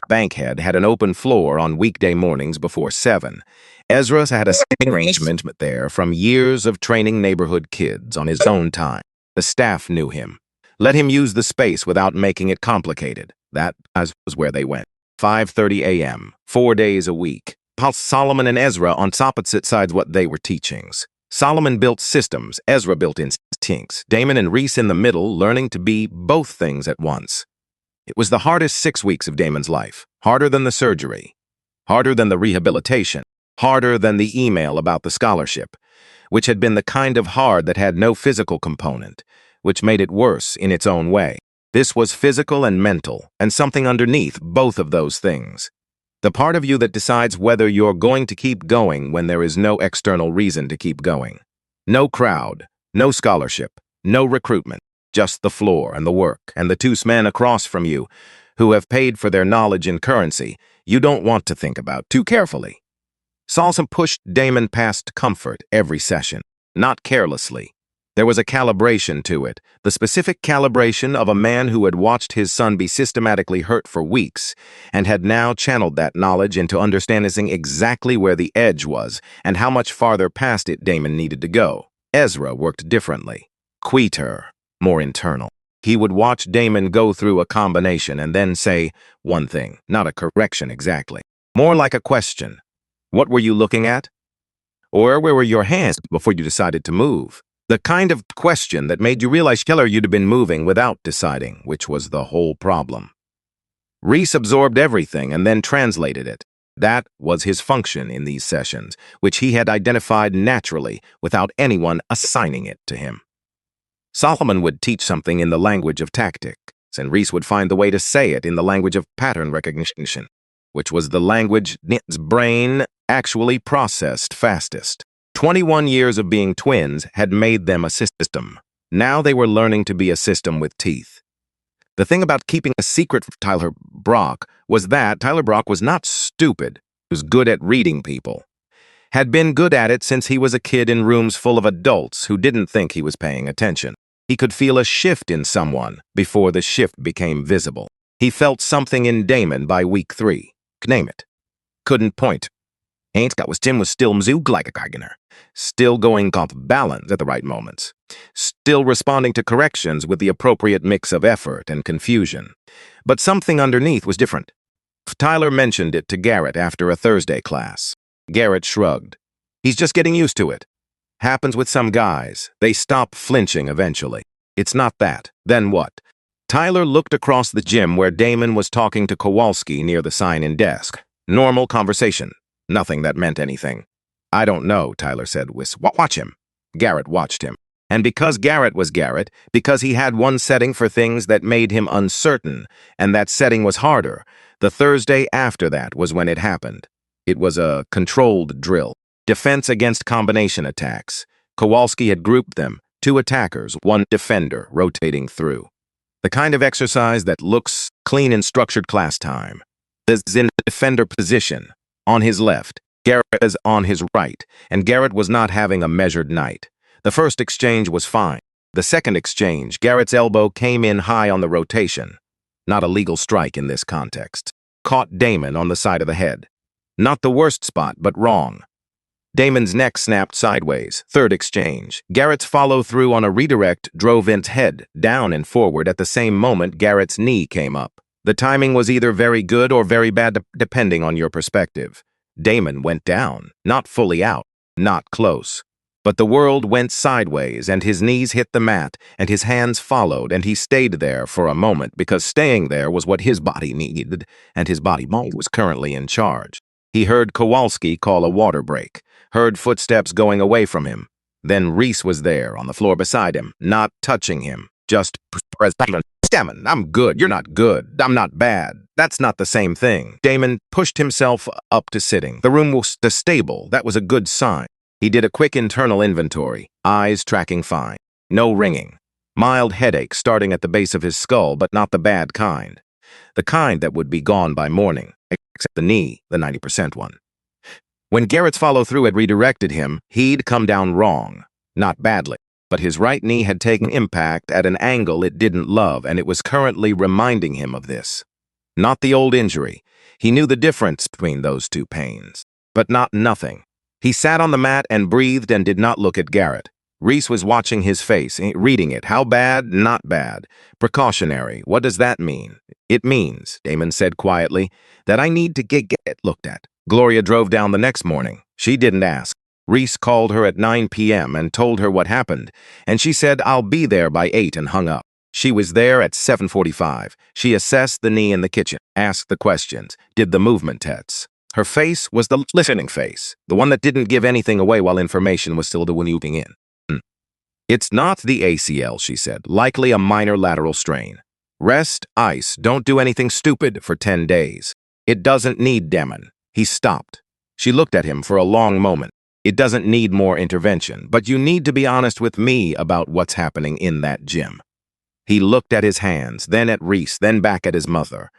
bankhead had an open floor on weekday mornings before 7. Ezra had a sitting arrangement there from years of training neighborhood kids on his own time. The staff knew him. Let him use the space without making it complicated. That was where they went. 5:30 a.m., 4 days a week. Solomon and Ezra on opposite sides what they were teachings. Solomon built systems, Ezra built instincts. Damon and Reese in the middle, learning to be both things at once. It was the hardest 6 weeks of Damon's life. Harder than the surgery. Harder than the rehabilitation. Harder than the email about the scholarship, which had been the kind of hard that had no physical component, which made it worse in its own way. This was physical and mental, and something underneath both of those things. The part of you that decides whether you're going to keep going when there is no external reason to keep going. No crowd, no scholarship, no recruitment, just the floor and the work and the 2 men across from you who have paid for their knowledge in currency you don't want to think about too carefully. Solomon pushed Damon past comfort every session, not carelessly. There was a calibration to it, the specific calibration of a man who had watched his son be systematically hurt for weeks and had now channeled that knowledge into understanding exactly where the edge was and how much farther past it Damon needed to go. Ezra worked differently, quieter, more internal. He would watch Damon go through a combination and then say one thing, not a correction exactly, more like a question. What were you looking at? Or where were your hands before you decided to move? The kind of question that made you realize you'd have been moving without deciding, which was the whole problem. Reese absorbed everything and then translated it. That was his function in these sessions, which he had identified naturally without anyone assigning it to him. Solomon would teach something in the language of tactics, and Reese would find the way to say it in the language of pattern recognition, which was the language Nick's brain actually processed fastest. 21 years of being twins had made them a system. Now they were learning to be a system with teeth. The thing about keeping a secret from Tyler Brock was that Tyler Brock was not stupid. He was good at reading people. Had been good at it since he was a kid in rooms full of adults who didn't think he was paying attention. He could feel a shift in someone before the shift became visible. He felt something in Damon by week 3. Name it. Couldn't point. Tim was still Mzugleigener, still going off balance at the right moments, still responding to corrections with the appropriate mix of effort and confusion. But something underneath was different. Tyler mentioned it to Garrett after a Thursday class. Garrett shrugged. He's just getting used to it. Happens with some guys. They stop flinching eventually. It's not that. Then what? Tyler looked across the gym where Damon was talking to Kowalski near the sign-in desk. Normal conversation. Nothing that meant anything. I don't know, Tyler said. Watch him. Garrett watched him. And because Garrett was Garrett, because he had one setting for things that made him uncertain, and that setting was harder, the Thursday after that was when it happened. It was a controlled drill. Defense against combination attacks. Kowalski had grouped them, 2 attackers, 1 defender, rotating through. The kind of exercise that looks clean and structured class time. Is in the defender position. On his left, Garrett is on his right, and Garrett was not having a measured night. The first exchange was fine. The second exchange, Garrett's elbow came in high on the rotation. Not a legal strike in this context. Caught Damon on the side of the head. Not the worst spot, but wrong. Damon's neck snapped sideways. Third exchange. Garrett's follow-through on a redirect drove Int's head down and forward at the same moment Garrett's knee came up. The timing was either very good or very bad depending on your perspective. Damon went down, not fully out, not close. But the world went sideways and his knees hit the mat and his hands followed and he stayed there for a moment because staying there was what his body needed and his body was currently in charge. He heard Kowalski call a water break, heard footsteps going away from him. Then Reese was there on the floor beside him, not touching him, just Damon, I'm good. You're not good. I'm not bad. That's not the same thing. Damon pushed himself up to sitting. The room was stable. That was a good sign. He did a quick internal inventory, eyes tracking fine. No ringing. Mild headache starting at the base of his skull, but not the bad kind. The kind that would be gone by morning, except the knee, the 90% one. When Garrett's follow-through had redirected him, he'd come down wrong. Not badly, but his right knee had taken impact at an angle it didn't love, and it was currently reminding him of this. Not the old injury. He knew the difference between those two pains, but not nothing. He sat on the mat and breathed and did not look at Garrett. Reese was watching his face, reading it. How bad? Not bad. Precautionary. What does that mean? It means, Damon said quietly, that I need to get it looked at. Gloria drove down the next morning. She didn't ask. Reese called her at 9 p.m. and told her what happened, and she said, I'll be there by 8 and hung up. She was there at 7:45. She assessed the knee in the kitchen, asked the questions, did the movement tests. Her face was the listening face, the one that didn't give anything away while information was still moving in. It's not the ACL, she said, likely a minor lateral strain. Rest, ice, don't do anything stupid for 10 days. It doesn't need Damon. He stopped. She looked at him for a long moment. It doesn't need more intervention, but you need to be honest with me about what's happening in that gym. He looked at his hands, then at Reese, then back at his mother,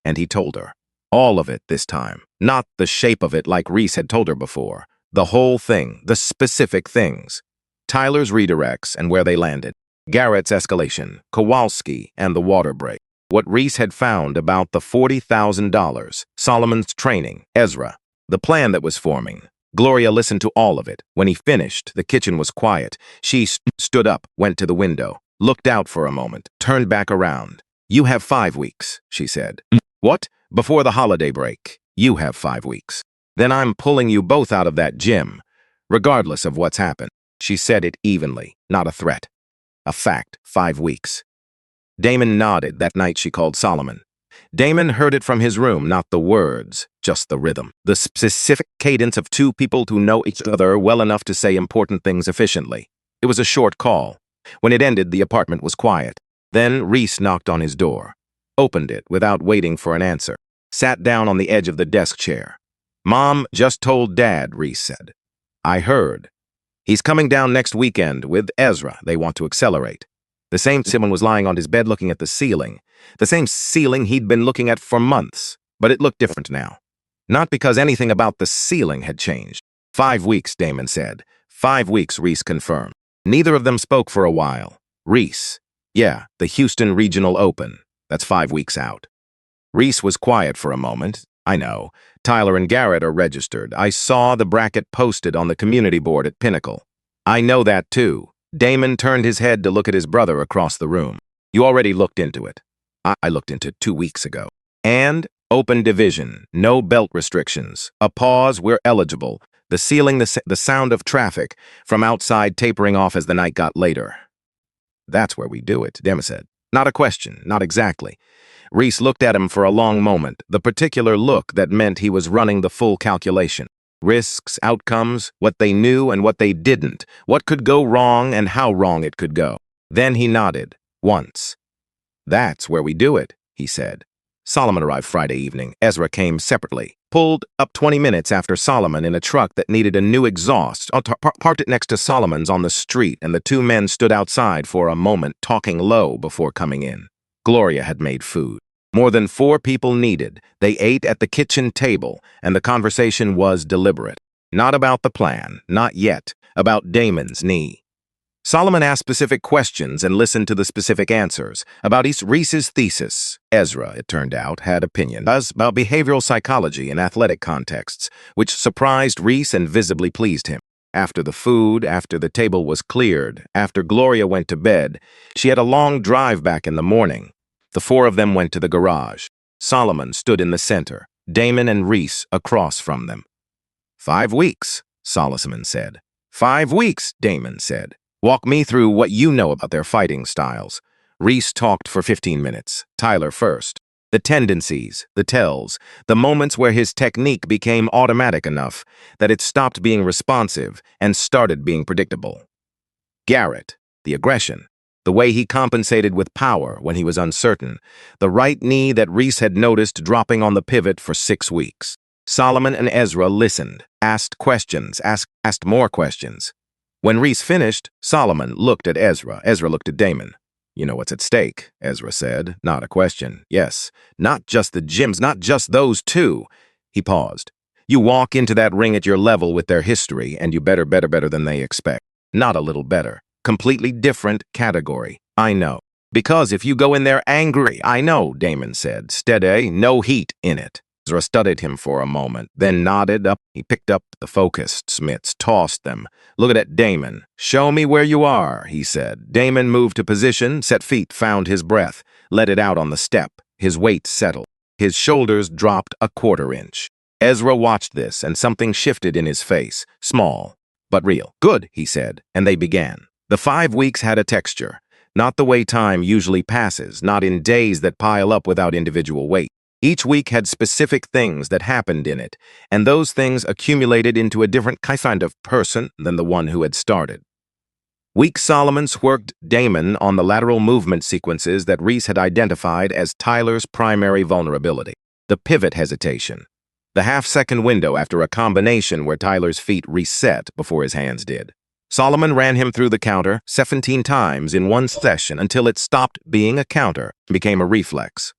and he told her. All of it this time, not the shape of it like Reese had told her before. The whole thing, the specific things. Tyler's redirects and where they landed. Garrett's escalation, Kowalski, and the water break. What Reese had found about the $40,000, Solomon's training, Ezra, the plan that was forming. Gloria listened to all of it. When he finished, the kitchen was quiet. She stood up, went to the window, looked out for a moment, turned back around. You have 5 weeks, she said. What? Before the holiday break. You have 5 weeks. Then I'm pulling you both out of that gym, regardless of what's happened. She said it evenly, not a threat. A fact, 5 weeks. Damon nodded. That night she called Solomon. Damon heard it from his room, not the words, just the rhythm. The specific cadence of two people who know each other well enough to say important things efficiently. It was a short call. When it ended, the apartment was quiet. Then Reese knocked on his door, opened it without waiting for an answer, sat down on the edge of the desk chair. Mom just told Dad, Reese said. I heard. He's coming down next weekend with Ezra. They want to accelerate. The same Simon was lying on his bed looking at the ceiling. The same ceiling he'd been looking at for months, but it looked different now. Not because anything about the ceiling had changed. 5 weeks, Damon said. 5 weeks, Reese confirmed. Neither of them spoke for a while. Reese. Yeah, the Houston Regional Open. That's 5 weeks out. Reese was quiet for a moment. I know. Tyler and Garrett are registered. I saw the bracket posted on the community board at Pinnacle. I know that too. Damon turned his head to look at his brother across the room. You already looked into it. I looked into it 2 weeks ago. And open division, no belt restrictions. A pause, we're eligible. The ceiling, the sound of traffic from outside tapering off as the night got later. That's where we do it, Damon said. Not a question, not exactly. Reese looked at him for a long moment, the particular look that meant he was running the full calculation. Risks, outcomes, what they knew and what they didn't, what could go wrong and how wrong it could go. Then he nodded, once. That's where we do it, he said. Solomon arrived Friday evening. Ezra came separately, pulled up 20 minutes after Solomon in a truck that needed a new exhaust, parked it next to Solomon's on the street, and the two men stood outside for a moment, talking low before coming in. Gloria had made food. More than 4 people needed. They ate at the kitchen table, and the conversation was deliberate. Not about the plan, not yet, about Damon's knee. Solomon asked specific questions and listened to the specific answers. About Reese's thesis, Ezra, it turned out, had opinions about behavioral psychology in athletic contexts, which surprised Reese and visibly pleased him. After the food, after the table was cleared, after Gloria went to bed, she had a long drive back in the morning. The 4 of them went to the garage. Solomon stood in the center, Damon and Reese across from them. 5 weeks, Solomon said. 5 weeks, Damon said. Walk me through what you know about their fighting styles. Reese talked for 15 minutes. Tyler first. The tendencies, the tells, the moments where his technique became automatic enough that it stopped being responsive and started being predictable. Garrett, the aggression. The way he compensated with power when he was uncertain. The right knee that Reese had noticed dropping on the pivot for 6 weeks. Solomon and Ezra listened, asked questions, asked more questions. When Reese finished, Solomon looked at Ezra. Ezra looked at Damon. "You know what's at stake," Ezra said. "Not a question. Yes. Not just the gyms, not just those two." He paused. "You walk into that ring at your level with their history, and you better than they expect. Not a little better. Completely different category. I know. Because if you go in there angry, I know," Damon said. "Steady, no heat in it." Ezra studied him for a moment, then nodded up. He picked up the focused mitts, tossed them. "Look at Damon. Show me where you are," he said. Damon moved to position, set feet, found his breath, let it out on the step. His weight settled. His shoulders dropped a 1/4 inch. Ezra watched this, and something shifted in his face. Small, but real. "Good," he said, and they began. The 5 weeks had a texture. Not the way time usually passes, not in days that pile up without individual weight. Each week had specific things that happened in it, and those things accumulated into a different kind of person than the one who had started. Week Solomon worked Damon on the lateral movement sequences that Reese had identified as Tyler's primary vulnerability. The pivot hesitation. The half-second window after a combination where Tyler's feet reset before his hands did. Solomon ran him through the counter 17 times in one session until it stopped being a counter and became a reflex.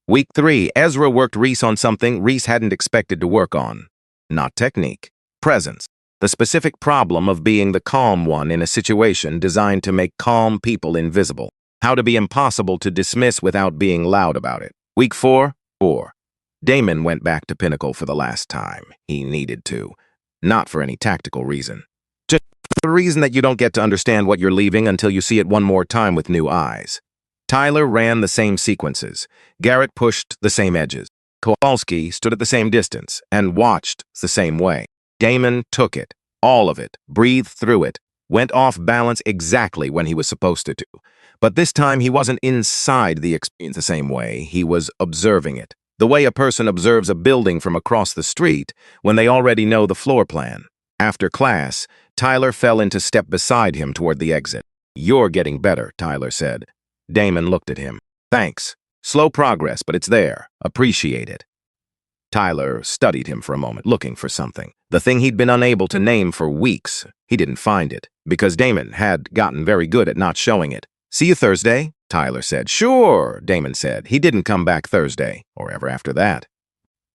Week 3, Ezra worked Reese on something Reese hadn't expected to work on. Not technique. Presence. The specific problem of being the calm one in a situation designed to make calm people invisible. How to be impossible to dismiss without being loud about it. Week 4. Damon went back to Pinnacle for the last time. He needed to. Not for any tactical reason. Just for the reason that you don't get to understand what you're leaving until you see it one more time with new eyes. Tyler ran the same sequences. Garrett pushed the same edges. Kowalski stood at the same distance and watched the same way. Damon took it, all of it, breathed through it, went off balance exactly when he was supposed to. But this time he wasn't inside the experience the same way, he was observing it. The way a person observes a building from across the street when they already know the floor plan. After class, Tyler fell into step beside him toward the exit. "You're getting better," Tyler said. Damon looked at him. "Thanks. Slow progress, but it's there. Appreciate it." Tyler studied him for a moment, looking for something. The thing he'd been unable to name for weeks. He didn't find it, because Damon had gotten very good at not showing it. "See you Thursday," Tyler said. "Sure," Damon said. He didn't come back Thursday, or ever after that.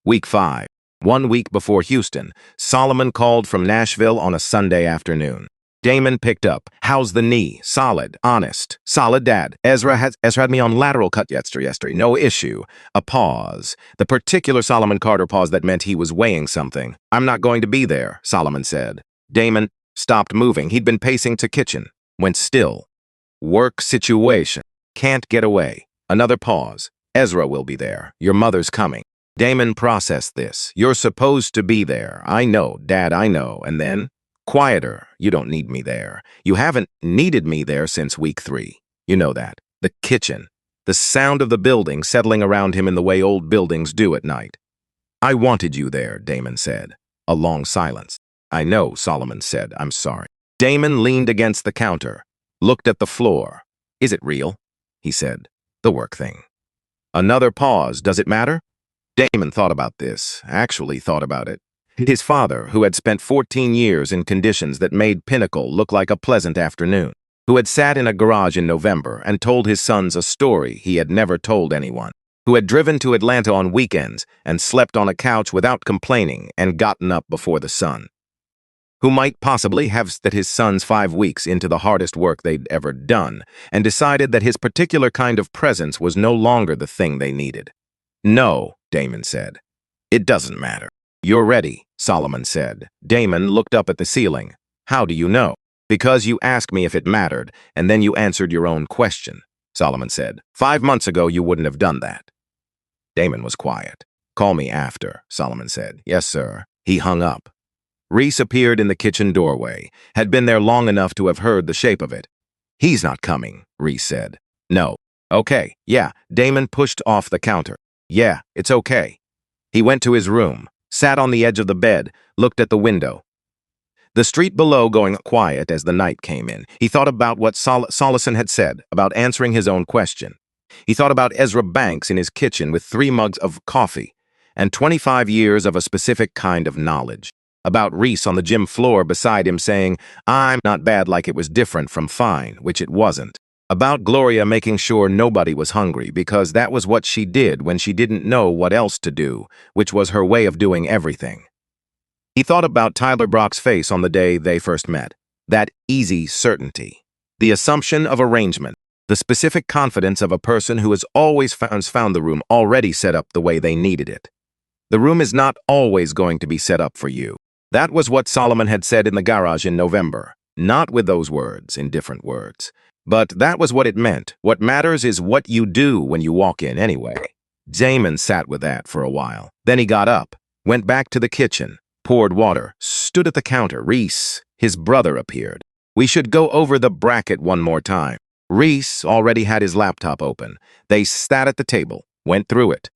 Week 5. 1 week before Houston, Solomon called from Nashville on a Sunday afternoon. Damon picked up. "How's the knee?" "Solid. Honest. Solid, Dad. Ezra had me on lateral cut yesterday. No issue." A pause. The particular Solomon Carter pause that meant he was weighing something. "I'm not going to be there," Solomon said. Damon stopped moving. He'd been pacing to kitchen. Went still. "Work situation. Can't get away." Another pause. "Ezra will be there. Your mother's coming." Damon processed this. "You're supposed to be there. I know, Dad, I know." And then, "Quieter. You don't need me there. You haven't needed me there since week 3. You know that. The kitchen. The sound of the building settling around him in the way old buildings do at night." "I wanted you there," Damon said. A long silence. "I know," Solomon said. "I'm sorry." Damon leaned against the counter, looked at the floor. "Is it real?" he said. "The work thing." Another pause. "Does it matter?" Damon thought about this, actually thought about it. His father, who had spent 14 years in conditions that made Pinnacle look like a pleasant afternoon, who had sat in a garage in November and told his sons a story he had never told anyone, who had driven to Atlanta on weekends and slept on a couch without complaining and gotten up before the sun, who might possibly have set his sons 5 weeks into the hardest work they'd ever done and decided that his particular kind of presence was no longer the thing they needed. "No," Damon said. "It doesn't matter." "You're ready," Solomon said. Damon looked up at the ceiling. "How do you know?" "Because you asked me if it mattered, and then you answered your own question," Solomon said. 5 months ago, you wouldn't have done that." Damon was quiet. "Call me after," Solomon said. "Yes, sir." He hung up. Reese appeared in the kitchen doorway, had been there long enough to have heard the shape of it. "He's not coming," Reese said. "No." "Okay, yeah." Damon pushed off the counter. "Yeah, it's okay." He went to his room, sat on the edge of the bed, looked at the window. The street below going quiet as the night came in. He thought about what Solison had said about answering his own question. He thought about Ezra Banks in his kitchen with 3 mugs of coffee and 25 years of a specific kind of knowledge. About Reese on the gym floor beside him saying, "I'm not bad," like it was different from fine, which it wasn't. About Gloria making sure nobody was hungry because that was what she did when she didn't know what else to do, which was her way of doing everything. He thought about Tyler Brock's face on the day they first met. That easy certainty. The assumption of arrangement. The specific confidence of a person who has always found the room already set up the way they needed it. The room is not always going to be set up for you. That was what Solomon had said in the garage in November. Not with those words, in different words. But that was what it meant. What matters is what you do when you walk in anyway. Damon sat with that for a while. Then he got up, went back to the kitchen, poured water, stood at the counter. Reese, his brother, appeared. "We should go over the bracket one more time." Reese already had his laptop open. They sat at the table, went through it.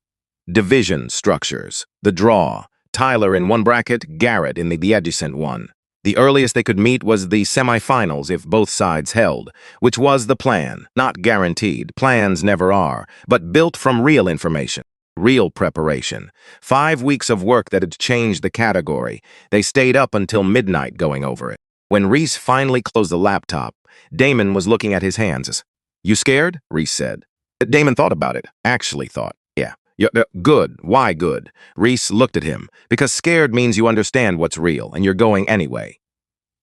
Division structures, the draw, Tyler in one bracket, Garrett in the adjacent one. The earliest they could meet was the semifinals if both sides held, which was the plan. Not guaranteed, plans never are, but built from real information, real preparation. 5 weeks of work that had changed the category. They stayed up until midnight going over it. When Reese finally closed the laptop, Damon was looking at his hands. "You scared?" Reese said. Damon thought about it, actually thought. Yeah, good. Why good? Reese looked at him. "Because scared means you understand what's real, and you're going anyway."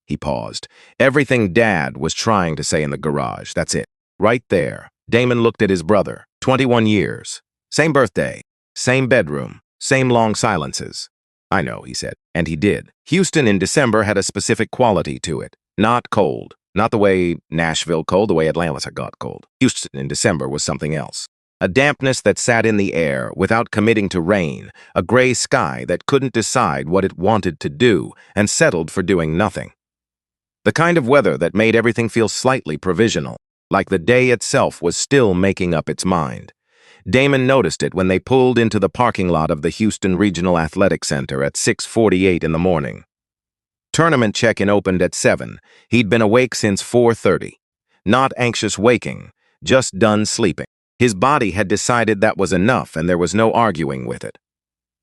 He paused. Everything Dad was trying to say in the garage, that's it. Right there. Damon looked at his brother. 21 years. Same birthday. Same bedroom. Same long silences. "I know," he said. And he did. Houston in December had a specific quality to it. Not cold. Not the way Nashville cold, the way Atlanta got cold. Houston in December was something else. A dampness that sat in the air without committing to rain, a gray sky that couldn't decide what it wanted to do and settled for doing nothing. The kind of weather that made everything feel slightly provisional, like the day itself was still making up its mind. Damon noticed it when they pulled into the parking lot of the Houston Regional Athletic Center at 6:48 in the morning. Tournament check-in opened at 7. He'd been awake since 4:30. Not anxious waking, just done sleeping. His body had decided that was enough and there was no arguing with it.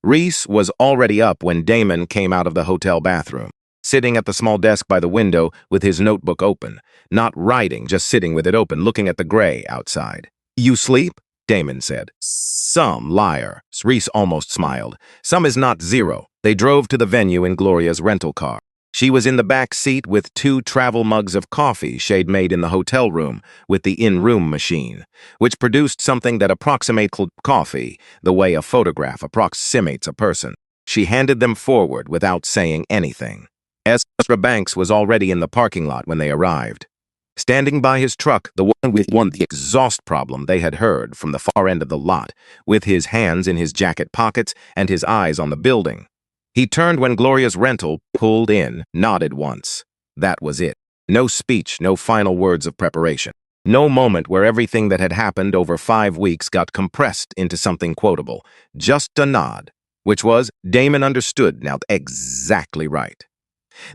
Reese was already up when Damon came out of the hotel bathroom, sitting at the small desk by the window with his notebook open, not writing, just sitting with it open, looking at the gray outside. "You sleep?" Damon said. "Some liar." Reese almost smiled. "Some is not zero." They drove to the venue in Gloria's rental car. She was in the back seat with 2 travel mugs of coffee she'd made in the hotel room with the in-room machine, which produced something that approximated coffee the way a photograph approximates a person. She handed them forward without saying anything. Ezra Banks was already in the parking lot when they arrived. Standing by his truck, the one with the exhaust problem they had heard from the far end of the lot, with his hands in his jacket pockets and his eyes on the building. He turned when Gloria's rental pulled in, nodded once. That was it. No speech, no final words of preparation. No moment where everything that had happened over 5 weeks got compressed into something quotable. Just a nod, which was, Damon understood now exactly right.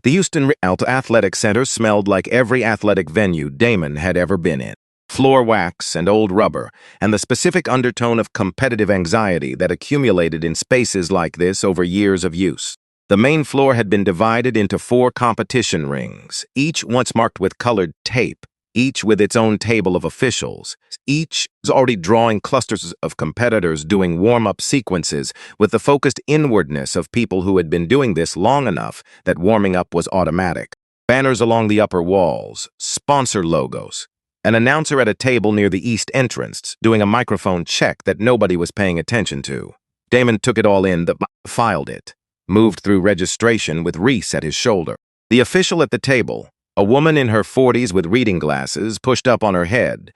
The Houston Athletic Center smelled like every athletic venue Damon had ever been in. Floor wax and old rubber, and the specific undertone of competitive anxiety that accumulated in spaces like this over years of use. The main floor had been divided into 4 competition rings, each once marked with colored tape, each with its own table of officials. Each was already drawing clusters of competitors doing warm-up sequences with the focused inwardness of people who had been doing this long enough that warming up was automatic. Banners along the upper walls, sponsor logos. An announcer at a table near the east entrance, doing a microphone check that nobody was paying attention to. Damon took it all in, filed it, moved through registration with Reese at his shoulder. The official at the table, a woman in her 40s with reading glasses pushed up on her head,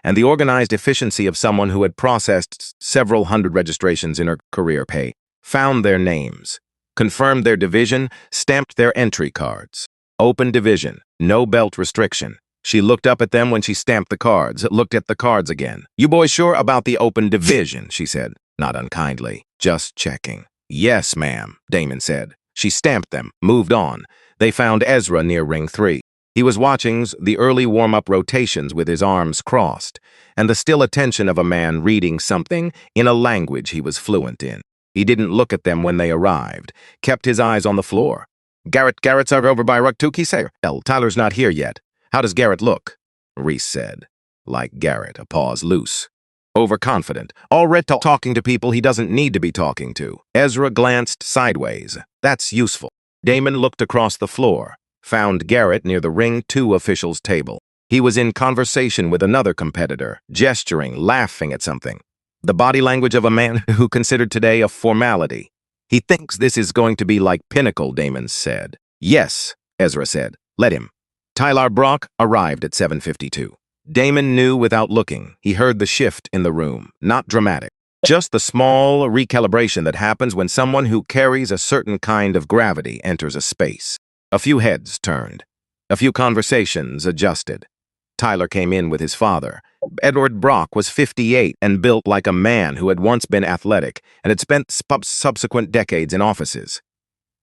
and the organized efficiency of someone who had processed several hundred registrations in her career pay, found their names, confirmed their division, stamped their entry cards. Open division, no belt restriction. She looked up at them when she stamped the cards, looked at the cards again. "You boys sure about the open division?" she said, not unkindly. "Just checking." "Yes, ma'am," Damon said. She stamped them, moved on. They found Ezra near ring 3. He was watching the early warm-up rotations with his arms crossed, and the still attention of a man reading something in a language he was fluent in. He didn't look at them when they arrived, kept his eyes on the floor. Garrett's over by Ruktuki, sir. Tyler's not here yet. How does Garrett look? Reese said. Like Garrett, a pause loose. Overconfident, already talking to people he doesn't need to be talking to. Ezra glanced sideways. That's useful. Damon looked across the floor, found Garrett near the ring 2 officials' table. He was in conversation with another competitor, gesturing, laughing at something. The body language of a man who considered today a formality. He thinks this is going to be like Pinnacle, Damon said. Yes, Ezra said. Let him. Tyler Brock arrived at 7:52. Damon knew without looking. He heard the shift in the room, not dramatic. Just the small recalibration that happens when someone who carries a certain kind of gravity enters a space. A few heads turned. A few conversations adjusted. Tyler came in with his father. Edward Brock was 58 and built like a man who had once been athletic and had spent subsequent decades in offices.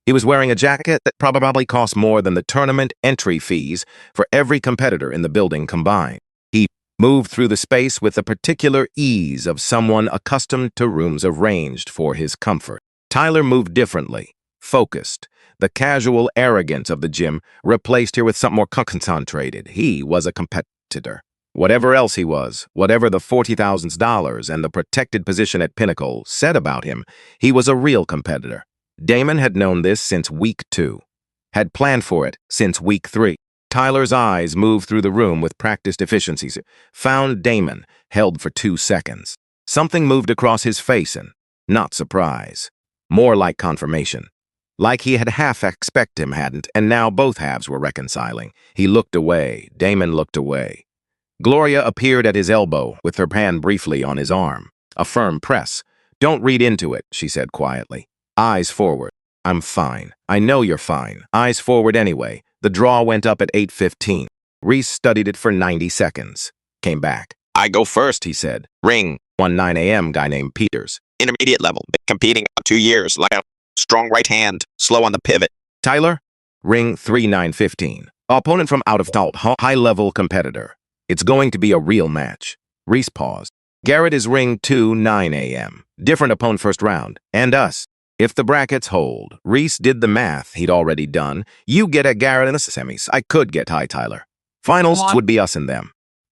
He was wearing a jacket that probably cost more than the tournament entry fees for every competitor in the building combined. He moved through the space with the particular ease of someone accustomed to rooms arranged for his comfort. Tyler moved differently, focused. The casual arrogance of the gym replaced here with something more concentrated. He was a competitor. Whatever else he was, whatever the $40,000 and the protected position at Pinnacle said about him, he was a real competitor. Damon had known this since week 2, had planned for it since week 3. Tyler's eyes moved through the room with practiced efficiencies, found Damon, held for 2 seconds. Something moved across his face and, not surprise, more like confirmation. Like he had half expected him hadn't, and now both halves were reconciling. He looked away. Damon looked away. Gloria appeared at his elbow, with her hand briefly on his arm. A firm press. Don't read into it, she said quietly. Eyes forward. I'm fine. I know you're fine. Eyes forward anyway. The draw went up at 8:15. Reese studied it for 90 seconds. Came back. I go first, he said. Ring. 9 a.m. guy named Peters. Intermediate level. Been competing 2 years. Like a strong right hand. Slow on the pivot. Tyler? Ring 3-9-15. Opponent from out of thought. High-level competitor. It's going to be a real match. Reese paused. Garrett is ring 2-9 a.m. Different opponent first round. And us. If the brackets hold, Reese did the math he'd already done. You get at Garrett in the semis. I could get high Tyler. Finals would be us and them.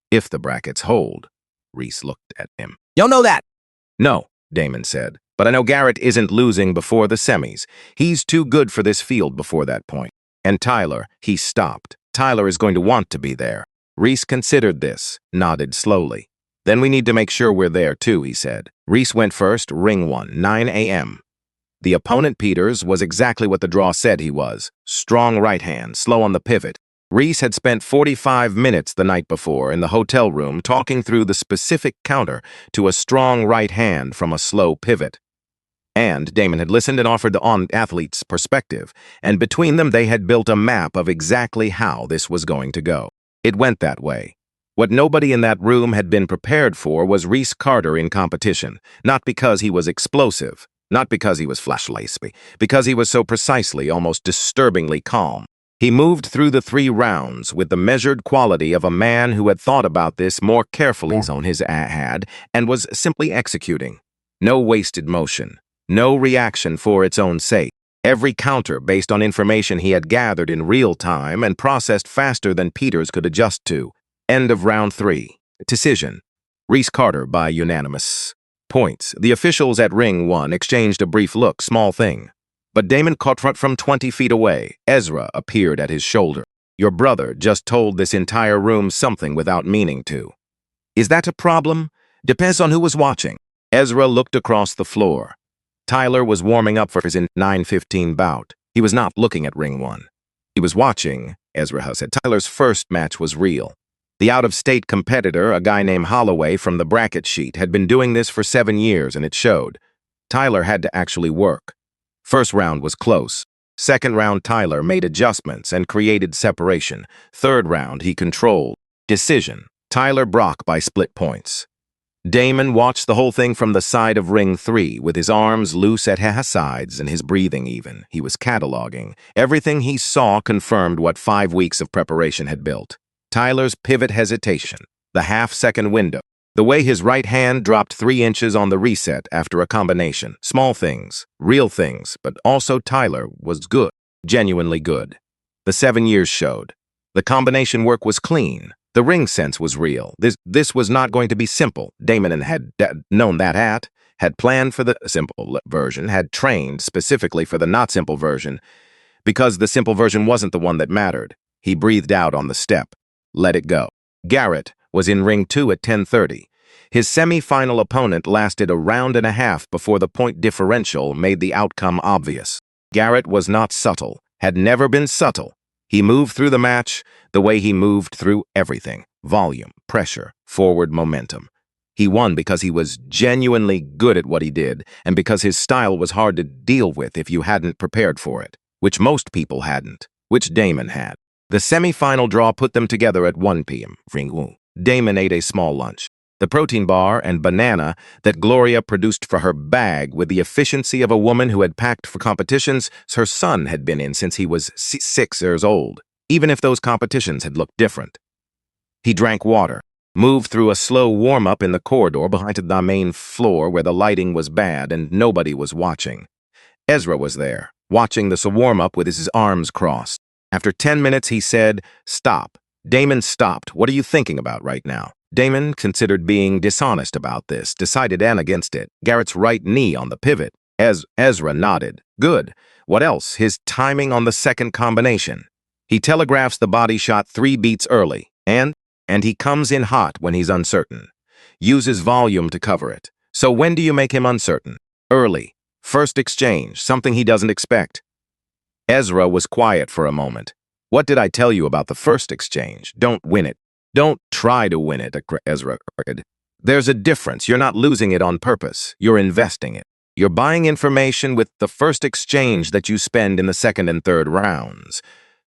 If the brackets hold. Reese looked at him. You'll know that. No, Damon said. But I know Garrett isn't losing before the semis. He's too good for this field before that point. And Tyler, he stopped. Tyler is going to want to be there. Reese considered this, nodded slowly. Then we need to make sure we're there too, he said. Reese went first, ring 1, 9 a.m. The opponent, Peters, was exactly what the draw said he was. Strong right hand, slow on the pivot. Reese had spent 45 minutes the night before in the hotel room talking through the specific counter to a strong right hand from a slow pivot. And Damon had listened and offered the athlete's perspective, and between them they had built a map of exactly how this was going to go. It went that way. What nobody in that room had been prepared for was Reese Carter in competition, not because he was explosive, not because he was flashlighty, because he was so precisely, almost disturbingly calm. He moved through the 3 rounds with the measured quality of a man who had thought about this more carefully than his had and was simply executing. No wasted motion, no reaction for its own sake. Every counter based on information he had gathered in real time and processed faster than Peters could adjust to. End of round 3. Decision. Reese Carter by unanimous points. The officials at ring 1 exchanged a brief look, small thing. But Damon caught from 20 feet away. Ezra appeared at his shoulder. Your brother just told this entire room something without meaning to. Is that a problem? Depends on who was watching. Ezra looked across the floor. Tyler was warming up for his 9:15 bout. He was not looking at ring 1. He was watching, Ezra said. Tyler's first match was real. The out-of-state competitor, a guy named Holloway from the bracket sheet, had been doing this for 7 years, and it showed. Tyler had to actually work. First round was close. Second round, Tyler made adjustments and created separation. Third round, he controlled. Decision. Tyler Brock by split points. Damon watched the whole thing from the side of ring 3, with his arms loose at his sides and his breathing even. He was cataloging. Everything he saw confirmed what 5 weeks of preparation had built. Tyler's pivot hesitation, the half-second window, the way his right hand dropped 3 inches on the reset after a combination. Small things, real things, but also Tyler was good, genuinely good. The 7 years showed. The combination work was clean. The ring sense was real. This was not going to be simple. Damon had known that, had planned for the simple version, had trained specifically for the not simple version, because the simple version wasn't the one that mattered. He breathed out on the step. Let it go. Garrett was in ring 2 at 10:30. His semi-final opponent lasted a round and a half before the point differential made the outcome obvious. Garrett was not subtle, had never been subtle. He moved through the match the way he moved through everything. Volume, pressure, forward momentum. He won because he was genuinely good at what he did, and because his style was hard to deal with if you hadn't prepared for it, which most people hadn't, which Damon had. The semi-final draw put them together at 1 p.m. Damon ate a small lunch. The protein bar and banana that Gloria produced for her bag with the efficiency of a woman who had packed for competitions her son had been in since he was 6 years old, even if those competitions had looked different. He drank water, moved through a slow warm-up in the corridor behind the main floor where the lighting was bad and nobody was watching. Ezra was there, watching the warm-up with his arms crossed. After 10 minutes, he said, "Stop." Damon stopped. "What are you thinking about right now?" Damon considered being dishonest about this, decided and against it. Garrett's right knee on the pivot. Ezra nodded. "Good. What else?" His timing on the second combination. He telegraphs the body shot 3 beats early, and he comes in hot when he's uncertain. Uses volume to cover it. So when do you make him uncertain? Early. First exchange, something he doesn't expect. Ezra was quiet for a moment. "What did I tell you about the first exchange? Don't win it. Don't try to win it," Ezra cried. "There's a difference. You're not losing it on purpose. You're investing it. You're buying information with the first exchange that you spend in the second and third rounds."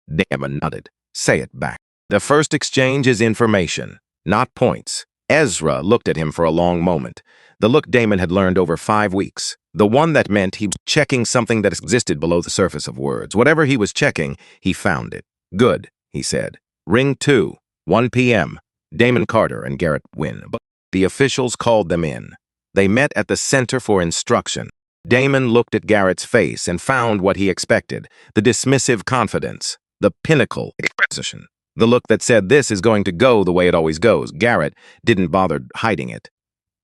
Damon nodded. "Say it back." "The first exchange is information, not points." Ezra looked at him for a long moment. The look Damon had learned over 5 weeks. The one that meant he was checking something that existed below the surface of words. Whatever he was checking, he found it. "Good," he said. "Ring 2, 1 p.m. Damon Carter and Garrett win." But the officials called them in. They met at the center for instruction. Damon looked at Garrett's face and found what he expected, the dismissive confidence, the pinnacle expression, the look that said this is going to go the way it always goes. Garrett didn't bother hiding it,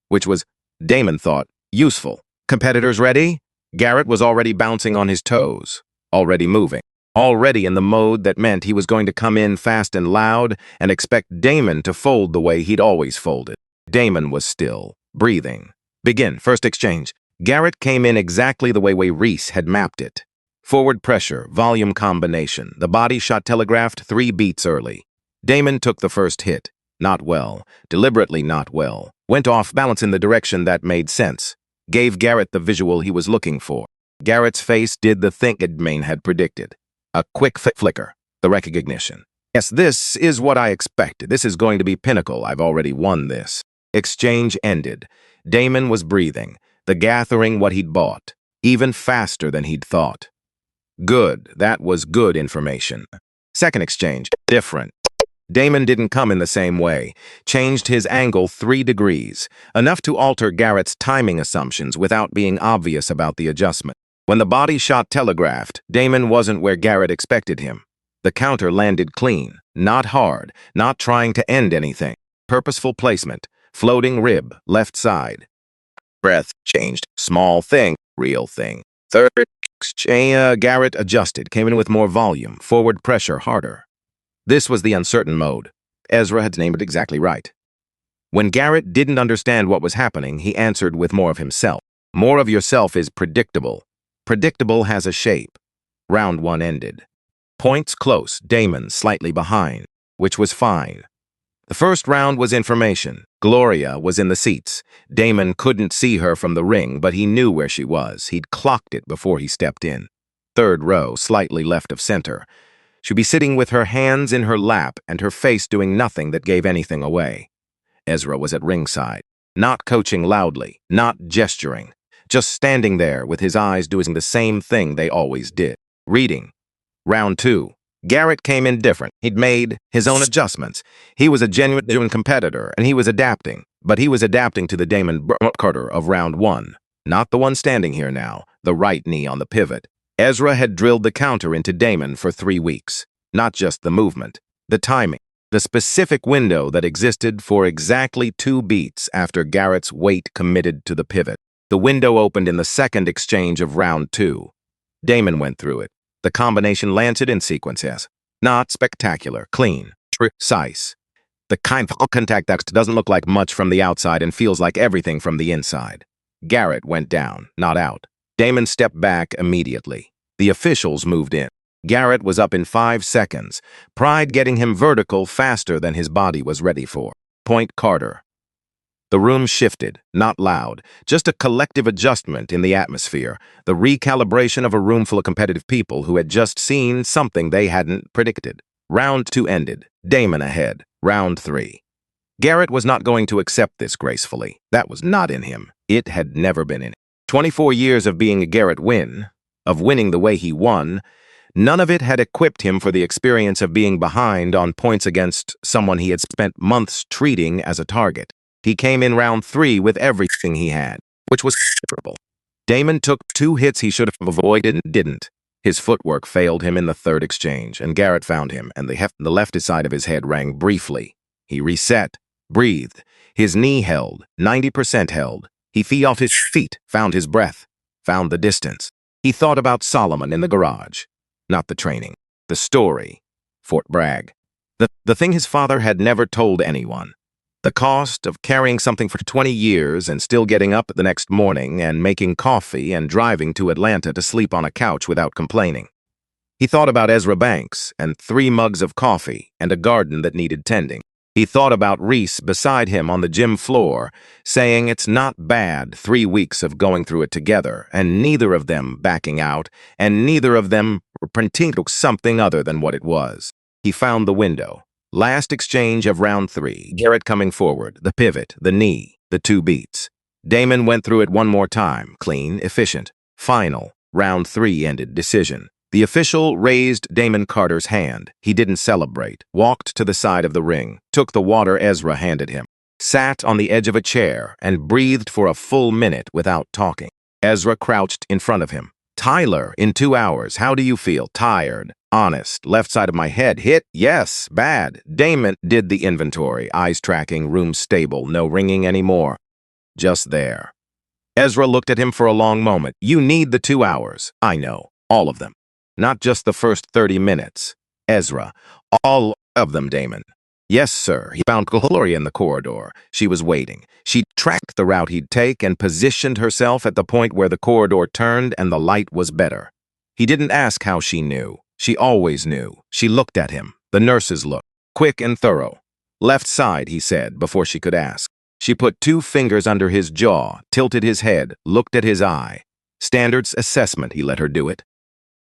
which was, Damon thought, useful. Competitors ready? Garrett was already bouncing on his toes, already moving, already in the mode that meant he was going to come in fast and loud and expect Damon to fold the way he'd always folded. Damon was still, breathing. Begin, first exchange. Garrett came in exactly the way Reese had mapped it. Forward pressure, volume combination. The body shot telegraphed 3 beats early. Damon took the first hit. Not well, deliberately not well. Went off balance in the direction that made sense. Gave Garrett the visual he was looking for. Garrett's face did the thing Damon had predicted. A quick flicker, the recognition. Yes, this is what I expected. This is going to be pinnacle. I've already won this. Exchange ended. Damon was breathing, the gathering what he'd bought, even faster than he'd thought. Good, that was good information. Second exchange, different. Damon didn't come in the same way, changed his angle 3 degrees, enough to alter Garrett's timing assumptions without being obvious about the adjustment. When the body shot telegraphed, Damon wasn't where Garrett expected him. The counter landed clean, not hard, not trying to end anything. Purposeful placement, floating rib, left side. Breath changed, small thing, real thing. Third exchange, Garrett adjusted, came in with more volume, forward pressure harder. This was the uncertain mode. Ezra had named it exactly right. When Garrett didn't understand what was happening, he answered with more of himself. More of yourself is predictable. Predictable has a shape. Round 1 ended. Points close, Damon slightly behind, which was fine. The first round was information. Gloria was in the seats. Damon couldn't see her from the ring, but he knew where she was. He'd clocked it before he stepped in. Third row, slightly left of center. She'd be sitting with her hands in her lap and her face doing nothing that gave anything away. Ezra was at ringside. not coaching loudly, not gesturing, just standing there with his eyes doing the same thing they always did. Reading. Round 2. Garrett came in different. He'd made his own adjustments. He was a genuine competitor, and he was adapting. But he was adapting to the Damon Carter of round 1. Not the one standing here now, the right knee on the pivot. Ezra had drilled the counter into Damon for 3 weeks. Not just the movement, the timing, the specific window that existed for exactly 2 beats after Garrett's weight committed to the pivot. The window opened in the second exchange of round 2. Damon went through it. The combination landed in sequence as not spectacular, clean, precise. The kind of contact that doesn't look like much from the outside and feels like everything from the inside. Garrett went down, not out. Damon stepped back immediately. The officials moved in. Garrett was up in 5 seconds, pride getting him vertical faster than his body was ready for. Point Carter. The room shifted, not loud, just a collective adjustment in the atmosphere, the recalibration of a room full of competitive people who had just seen something they hadn't predicted. Round 2 ended, Damon ahead. Round 3. Garrett was not going to accept this gracefully. That was not in him. It had never been in him. 24 years of being a Garrett win, of winning the way he won, none of it had equipped him for the experience of being behind on points against someone he had spent months treating as a target. He came in round 3 with everything he had, which was considerable. Damon took 2 hits he should have avoided and didn't. His footwork failed him in the 3rd exchange, and Garrett found him, and the left side of his head rang briefly. He reset, breathed. His knee held, 90% held. He fell off his feet, found his breath, found the distance. He thought about Solomon in the garage. Not the training, the story. Fort Bragg. The thing his father had never told anyone. The cost of carrying something for 20 years and still getting up the next morning and making coffee and driving to Atlanta to sleep on a couch without complaining. He thought about Ezra Banks and 3 mugs of coffee and a garden that needed tending. He thought about Reese beside him on the gym floor, saying it's not bad 3 weeks of going through it together, and neither of them backing out, and neither of them pretending something other than what it was. He found the window. Last exchange of round 3, Garrett coming forward, the pivot, the knee, the 2 beats. Damon went through it one more time, clean, efficient. Final, round 3 ended, decision. The official raised Damon Carter's hand. He didn't celebrate, walked to the side of the ring, took the water Ezra handed him, sat on the edge of a chair, and breathed for a full minute without talking. Ezra crouched in front of him. Tyler, in 2 hours, how do you feel? Tired. Honest. Left side of my head hit? Yes. Bad. Damon did the inventory. Eyes tracking, room stable, no ringing anymore. Just there. Ezra looked at him for a long moment. You need the 2 hours. I know. All of them. Not just the first 30 minutes. Ezra. All of them, Damon. Yes, sir. He found Gloria in the corridor. She was waiting. She tracked the route he'd take and positioned herself at the point where the corridor turned and the light was better. He didn't ask how she knew. She always knew. She looked at him. The nurse's look. Quick and thorough. Left side, he said, before she could ask. She put 2 fingers under his jaw, tilted his head, looked at his eye. Standards assessment, he let her do it.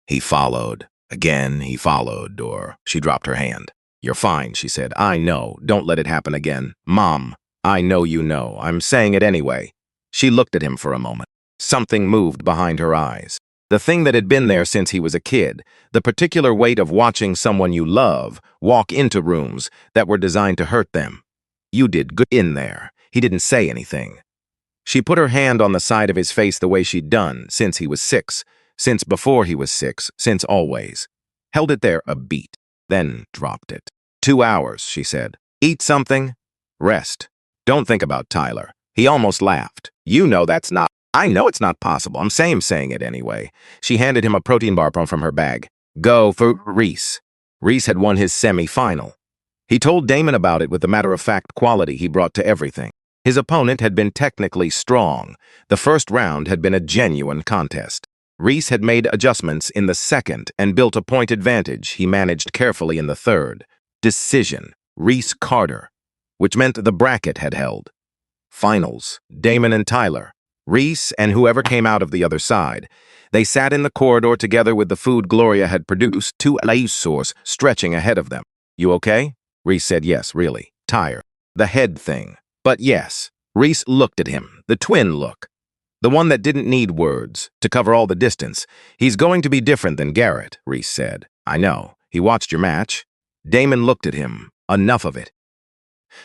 He followed. Again, he followed, or she dropped her hand. You're fine, she said. I know. Don't let it happen again. Mom, I know you know. I'm saying it anyway. She looked at him for a moment. Something moved behind her eyes. The thing that had been there since he was a kid, the particular weight of watching someone you love walk into rooms that were designed to hurt them. You did good in there. He didn't say anything. She put her hand on the side of his face the way she'd done since he was 6, since before he was 6, since always. Held it there a beat, then dropped it. 2 hours, she said. Eat something. Rest. Don't think about Tyler. He almost laughed. You know that's not. I know it's not possible. I'm saying it anyway. She handed him a protein bar from her bag. Go for Reese. Reese had won his semi-final. He told Damon about it with the matter-of-fact quality he brought to everything. His opponent had been technically strong. The first round had been a genuine contest. Reese had made adjustments in the second and built a point advantage he managed carefully in the third. Decision. Reese Carter. Which meant the bracket had held. Finals. Damon and Tyler. Reese and whoever came out of the other side. They sat in the corridor together with the food Gloria had produced, 2 allosaurs stretching ahead of them. You okay? Reese said yes, really. Tired. The head thing. But yes. Reese looked at him, the twin look. The one that didn't need words to cover all the distance. He's going to be different than Garrett, Reese said. I know. He watched your match. Damon looked at him. Enough of it.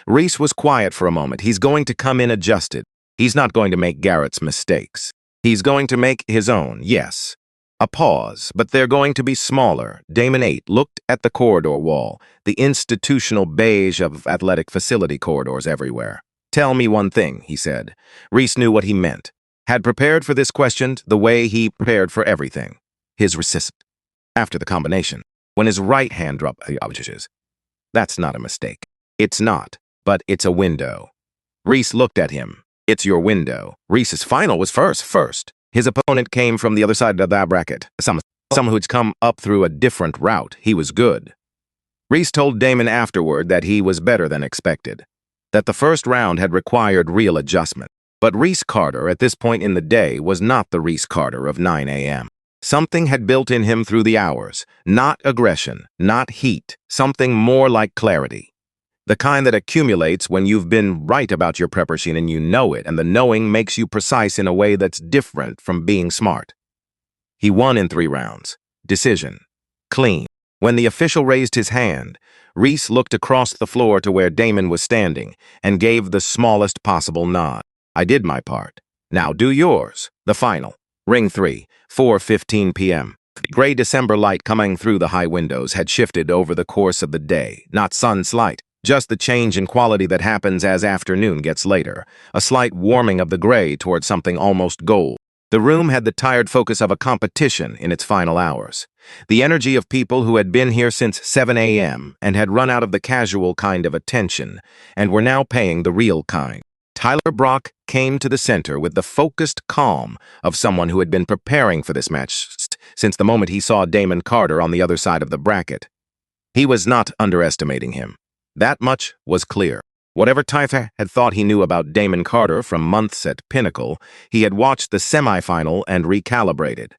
Reese was quiet for a moment. He's going to come in adjusted. He's not going to make Garrett's mistakes. He's going to make his own, yes. A pause, but they're going to be smaller. Damon 8 looked at the corridor wall, the institutional beige of athletic facility corridors everywhere. Tell me one thing, he said. Reese knew what he meant. Had prepared for this question the way he prepared for everything. His resist. After the combination, when his right hand dropped the objects. That's not a mistake. It's not, but it's a window. Reese looked at him. It's your window. Reese's final was first. His opponent came from the other side of that bracket. Someone who'd come up through a different route. He was good. Reese told Damon afterward that he was better than expected. That the first round had required real adjustment. But Reese Carter, at this point in the day, was not the Reese Carter of 9 a.m. Something had built in him through the hours. Not aggression, not heat, something more like clarity. The kind that accumulates when you've been right about your prep routine and you know it, and the knowing makes you precise in a way that's different from being smart. He won in 3 rounds. Decision. Clean. When the official raised his hand, Reese looked across the floor to where Damon was standing and gave the smallest possible nod. I did my part. Now do yours. The final. Ring 3, 4:15 p.m. The gray December light coming through the high windows had shifted over the course of the day, not sun's light, just the change in quality that happens as afternoon gets later, a slight warming of the gray toward something almost gold. The room had the tired focus of a competition in its final hours. The energy of people who had been here since 7 a.m. and had run out of the casual kind of attention and were now paying the real kind. Tyler Brock came to the center with the focused calm of someone who had been preparing for this match since the moment he saw Damon Carter on the other side of the bracket. He was not underestimating him. That much was clear. Whatever Tyler had thought he knew about Damon Carter from months at Pinnacle, he had watched the semifinal and recalibrated.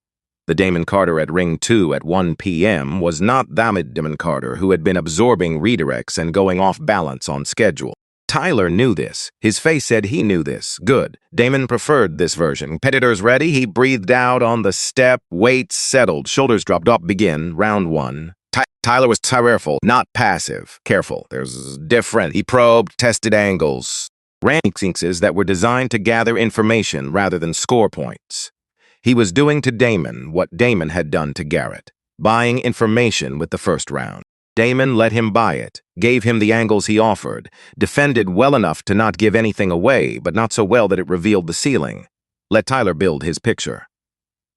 The Damon Carter at Ring 2 at 1 p.m. was not that Damon Carter who had been absorbing redirects and going off balance on schedule. Tyler knew this. His face said he knew this. Good. Damon preferred this version. Competitors ready? He breathed out on the step. Weights settled. Shoulders dropped. Up. Begin. Round 1. Tyler was careful, not passive. Careful. There's different. He probed, tested angles. Rankings that were designed to gather information rather than score points. He was doing to Damon what Damon had done to Garrett. Buying information with the first round. Damon let him buy it, gave him the angles he offered, defended well enough to not give anything away, but not so well that it revealed the ceiling. Let Tyler build his picture.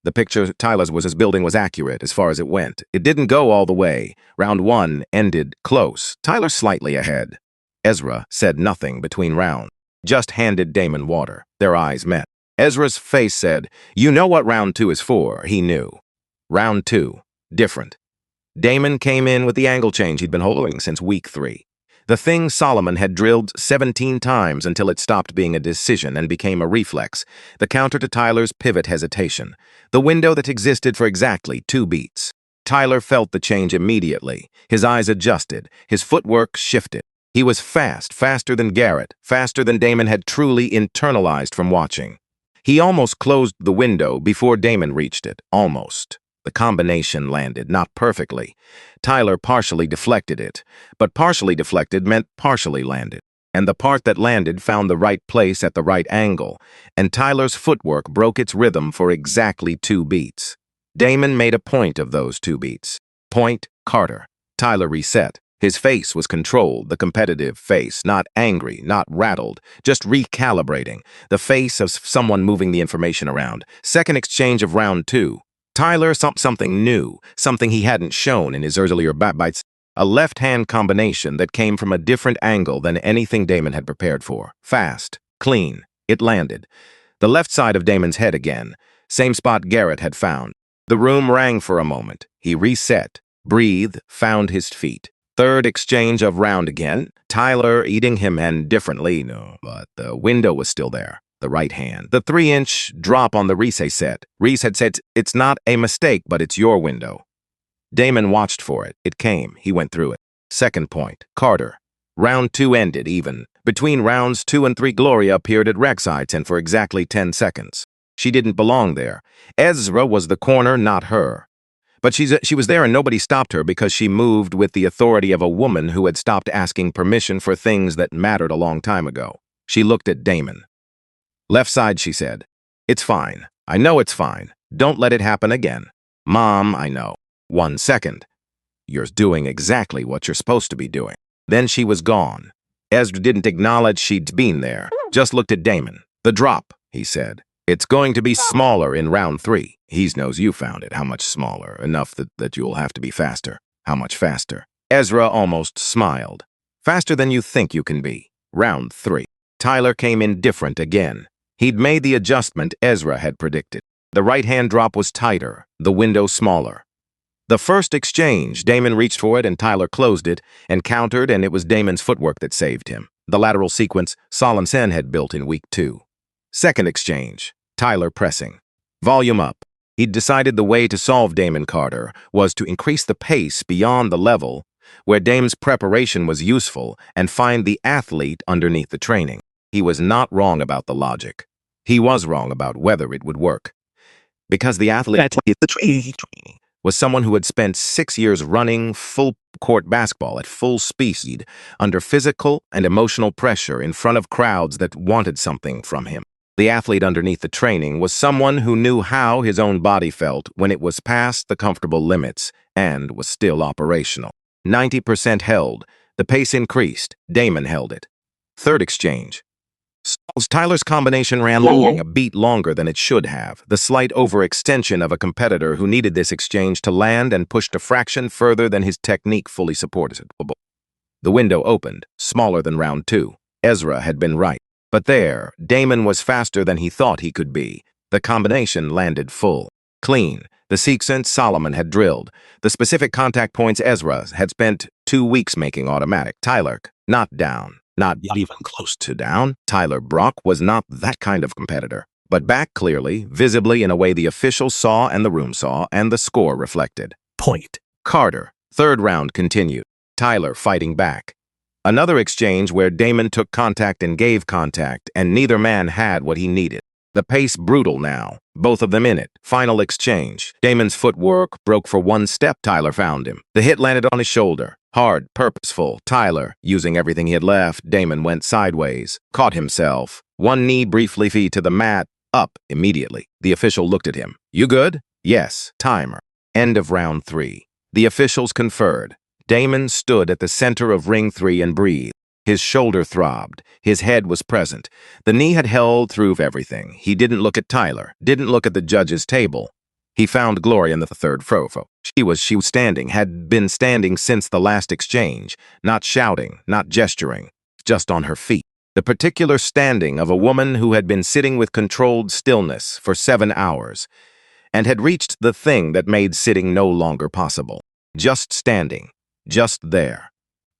The picture Tyler's was building was accurate as far as it went. It didn't go all the way. Round 1 ended close. Tyler slightly ahead. Ezra said nothing between rounds, just handed Damon water. Their eyes met. Ezra's face said, "You know what round 2 is for." He knew. Round 2. Different. Damon came in with the angle change he'd been holding since week 3. The thing Solomon had drilled 17 times until it stopped being a decision and became a reflex, the counter to Tyler's pivot hesitation, the window that existed for exactly 2 beats. Tyler felt the change immediately. His eyes adjusted. His footwork shifted. He was fast, faster than Garrett, faster than Damon had truly internalized from watching. He almost closed the window before Damon reached it. Almost. The combination landed, not perfectly. Tyler partially deflected it, but partially deflected meant partially landed. And the part that landed found the right place at the right angle, and Tyler's footwork broke its rhythm for exactly 2 beats. Damon made a point of those 2 beats. Point, Carter. Tyler reset. His face was controlled, the competitive face, not angry, not rattled, just recalibrating, the face of someone moving the information around. Second exchange of round 2. Tyler something new, something he hadn't shown in his earlier bites, a left-hand combination that came from a different angle than anything Damon had prepared for. Fast, clean, it landed. The left side of Damon's head again, same spot Garrett had found. The room rang for a moment. He reset, breathed, found his feet. Third exchange of round again, Tyler eating him and differently, no, but the window was still there. The right hand. The 3-inch drop on the Reese set. Reese had said, "It's not a mistake, but it's your window." Damon watched for it. It came. He went through it. Second point. Carter. Round 2 ended even. Between rounds 2 and 3, Gloria appeared at Rek'Sai 10 for exactly 10 seconds. She didn't belong there. Ezra was the corner, not her. But she was there and nobody stopped her because she moved with the authority of a woman who had stopped asking permission for things that mattered a long time ago. She looked at Damon. "Left side," she said. "It's fine. I know it's fine. Don't let it happen again. Mom, I know. 1 second. You're doing exactly what you're supposed to be doing." Then she was gone. Ezra didn't acknowledge she'd been there, just looked at Damon. "The drop," he said. "It's going to be smaller in round 3. He knows you found it. How much smaller? Enough that you'll have to be faster. How much faster?" Ezra almost smiled. "Faster than you think you can be. Round 3. Tyler came in different again. He'd made the adjustment Ezra had predicted. The right-hand drop was tighter, the window smaller. The first exchange, Damon reached for it and Tyler closed it and countered, and it was Damon's footwork that saved him. The lateral sequence Solomon Sen had built in week 2. Second exchange, Tyler pressing. Volume up. He'd decided the way to solve Damon Carter was to increase the pace beyond the level where Dame's preparation was useful and find the athlete underneath the training. He was not wrong about the logic. He was wrong about whether it would work. Because the athlete was someone who had spent 6 years running full-court basketball at full speed under physical and emotional pressure in front of crowds that wanted something from him. The athlete underneath the training was someone who knew how his own body felt when it was past the comfortable limits and was still operational. 90% held. The pace increased. Damon held it. Third exchange. Tyler's combination ran long, a beat longer than it should have, the slight overextension of a competitor who needed this exchange to land and pushed a fraction further than his technique fully supported. The window opened, smaller than round 2. Ezra had been right. But there, Damon was faster than he thought he could be. The combination landed full. Clean. The sequence Solomon had drilled. The specific contact points Ezra had spent 2 weeks making automatic. Tyler, not down. Not even close to down. Tyler Brock was not that kind of competitor. But back clearly, visibly in a way the officials saw and the room saw, and the score reflected. Point. Carter. Third round continued. Tyler fighting back. Another exchange where Damon took contact and gave contact, and neither man had what he needed. The pace brutal now, both of them in it. Final exchange. Damon's footwork broke for 1 step. Tyler found him. The hit landed on his shoulder. Hard, purposeful. Tyler, using everything he had left, Damon went sideways, caught himself. 1 knee briefly feet to the mat, up immediately. The official looked at him. "You good?" "Yes." Timer. End of round 3. The officials conferred. Damon stood at the center of ring 3 and breathed. His shoulder throbbed. His head was present. The knee had held through everything. He didn't look at Tyler, didn't look at the judge's table. He found Gloria in the third frovo. She was standing, had been standing since the last exchange, not shouting, not gesturing, just on her feet. The particular standing of a woman who had been sitting with controlled stillness for 7 hours and had reached the thing that made sitting no longer possible. Just standing, just there.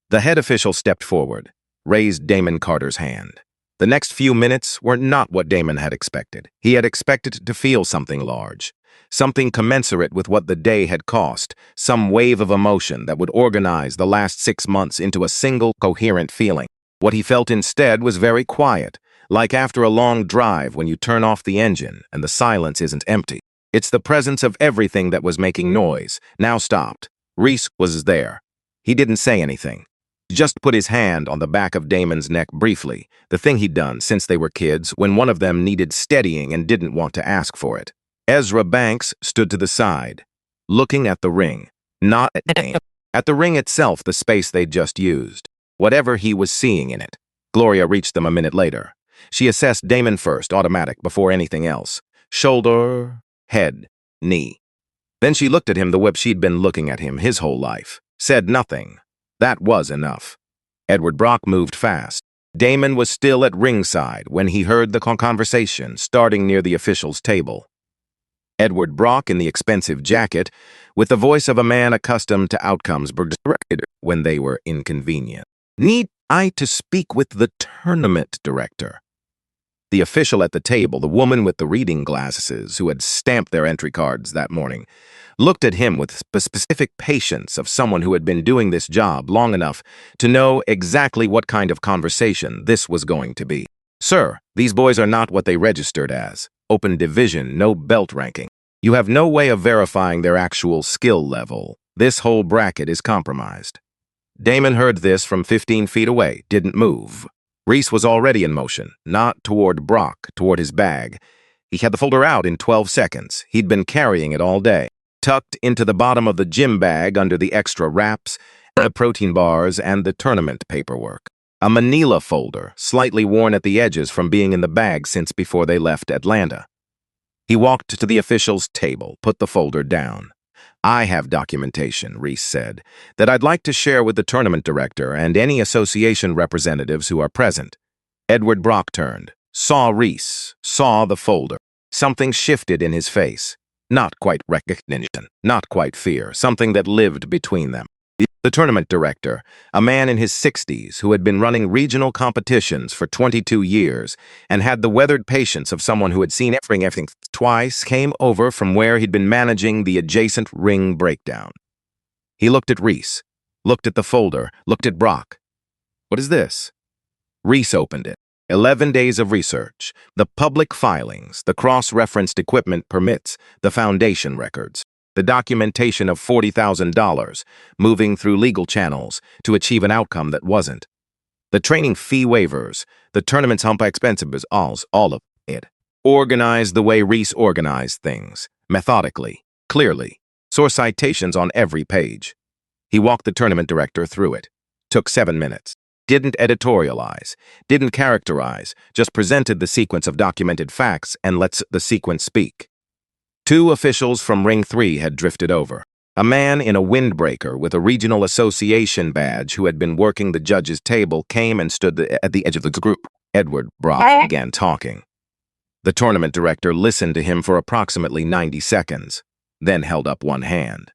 The head official stepped forward, raised Damon Carter's hand. The next few minutes were not what Damon had expected. He had expected to feel something large, something commensurate with what the day had cost, some wave of emotion that would organize the last 6 months into a single coherent feeling. What he felt instead was very quiet, like after a long drive when you turn off the engine and the silence isn't empty. It's the presence of everything that was making noise, now stopped. Reese was there. He didn't say anything. Just put his hand on the back of Damon's neck briefly, the thing he'd done since they were kids when one of them needed steadying and didn't want to ask for it. Ezra Banks stood to the side, looking at the ring, not at Damon. At the ring itself, the space they'd just used. Whatever he was seeing in it. Gloria reached them a minute later. She assessed Damon first, automatic, before anything else. Shoulder, head, knee. Then she looked at him the way she'd been looking at him his whole life. Said nothing. That was enough. Edward Brock moved fast. Damon was still at ringside when he heard the conversation starting near the officials' table. Edward Brock in the expensive jacket, with the voice of a man accustomed to outcomes directed when they were inconvenient. "Need I to speak with the tournament director?" The official at the table, the woman with the reading glasses who had stamped their entry cards that morning, looked at him with specific patience of someone who had been doing this job long enough to know exactly what kind of conversation this was going to be. Sir, these boys are not what they registered as. Open division, no belt ranking. You have no way of verifying their actual skill level. This whole bracket is compromised. Damon heard this from 15 feet away, didn't move. Reese was already in motion, not toward Brock, toward his bag. He had the folder out in 12 seconds. He'd been carrying it all day, tucked into the bottom of the gym bag under the extra wraps, the protein bars, and the tournament paperwork. A manila folder, slightly worn at the edges from being in the bag since before they left Atlanta. He walked to the official's table, put the folder down. I have documentation, Reese said, that I'd like to share with the tournament director and any association representatives who are present. Edward Brock turned, saw Reese, saw the folder. Something shifted in his face. Not quite recognition, not quite fear, something that lived between them. The tournament director, a man in his 60s who had been running regional competitions for 22 years and had the weathered patience of someone who had seen everything twice, came over from where he'd been managing the adjacent ring breakdown. He looked at Reese, looked at the folder, looked at Brock. What is this? Reese opened it. 11 days of research, the public filings, the cross-referenced equipment permits, the foundation records. The documentation of $40,000, moving through legal channels to achieve an outcome that wasn't. The training fee waivers, the tournament's hump expenses, all of it. Organized the way Reese organized things, methodically, clearly. Source citations on every page. He walked the tournament director through it. Took 7 minutes. Didn't editorialize, didn't characterize, just presented the sequence of documented facts and lets the sequence speak. 2 officials from Ring 3 had drifted over. A man in a windbreaker with a regional association badge who had been working the judge's table came and stood at the edge of the group. Edward Brock began talking. The tournament director listened to him for approximately 90 seconds, then held up one hand.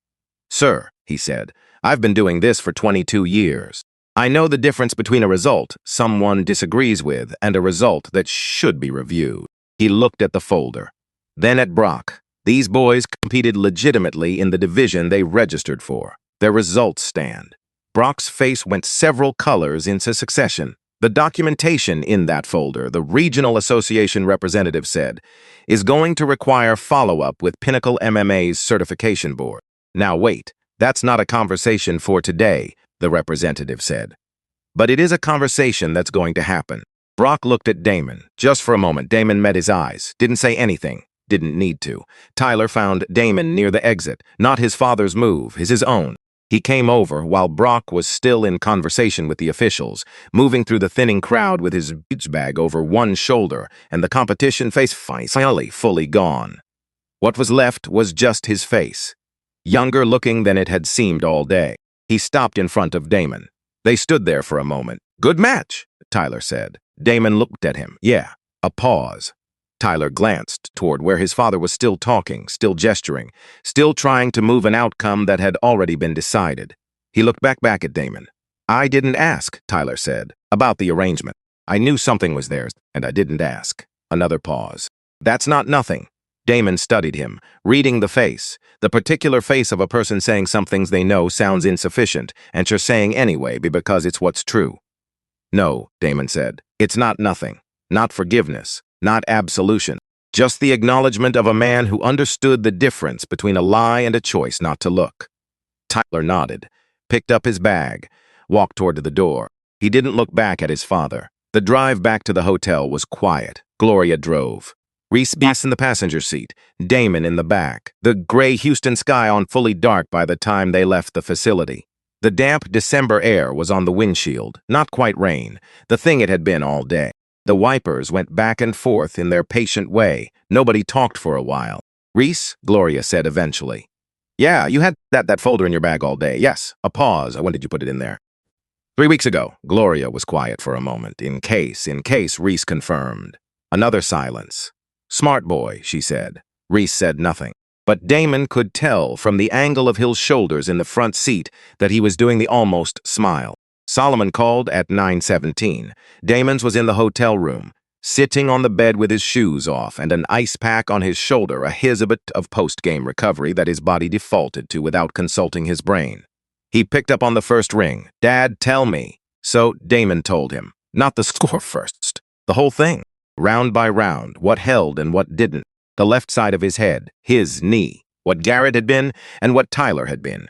Sir, he said, I've been doing this for 22 years. I know the difference between a result someone disagrees with and a result that should be reviewed. He looked at the folder, then at Brock. These boys competed legitimately in the division they registered for. Their results stand. Brock's face went several colors into succession. The documentation in that folder, the regional association representative said, is going to require follow-up with Pinnacle MMA's certification board. Now wait, that's not a conversation for today, the representative said. But it is a conversation that's going to happen. Brock looked at Damon. Just for a moment, Damon met his eyes, didn't say anything. Didn't need to. Tyler found Damon near the exit, not his father's move, his own. He came over while Brock was still in conversation with the officials, moving through the thinning crowd with his beach bag over one shoulder and the competition face finally fully gone. What was left was just his face, younger looking than it had seemed all day. He stopped in front of Damon. They stood there for a moment. Good match, Tyler said. Damon looked at him. Yeah, a pause. Tyler glanced toward where his father was still talking, still gesturing, still trying to move an outcome that had already been decided. He looked back at Damon. I didn't ask, Tyler said, about the arrangement. I knew something was theirs, and I didn't ask. Another pause. That's not nothing. Damon studied him, reading the face, the particular face of a person saying some things they know sounds insufficient, and you're saying anyway because it's what's true. No, Damon said, it's not nothing, not forgiveness. Not absolution, just the acknowledgement of a man who understood the difference between a lie and a choice not to look. Tyler nodded, picked up his bag, walked toward the door. He didn't look back at his father. The drive back to the hotel was quiet. Gloria drove. Reese in the passenger seat, Damon in the back, the gray Houston sky on fully dark by the time they left the facility. The damp December air was on the windshield, not quite rain, the thing it had been all day. The wipers went back and forth in their patient way. Nobody talked for a while. Reese, Gloria said eventually. Yeah, you had that folder in your bag all day. Yes, a pause. When did you put it in there? 3 weeks ago. Gloria was quiet for a moment. In case, Reese confirmed. Another silence. Smart boy, she said. Reese said nothing. But Damon could tell from the angle of Hill's shoulders in the front seat that he was doing the almost smile. Solomon called at 9:17. Damon's was in the hotel room. sitting on the bed with his shoes off and an ice pack on his shoulder, a hizibit of post-game recovery that his body defaulted to without consulting his brain. He picked up on the first ring. "Dad, tell me." So Damon told him. Not the score first. The whole thing. Round by round, what held and what didn't. The left side of his head, his knee, what Garrett had been and what Tyler had been.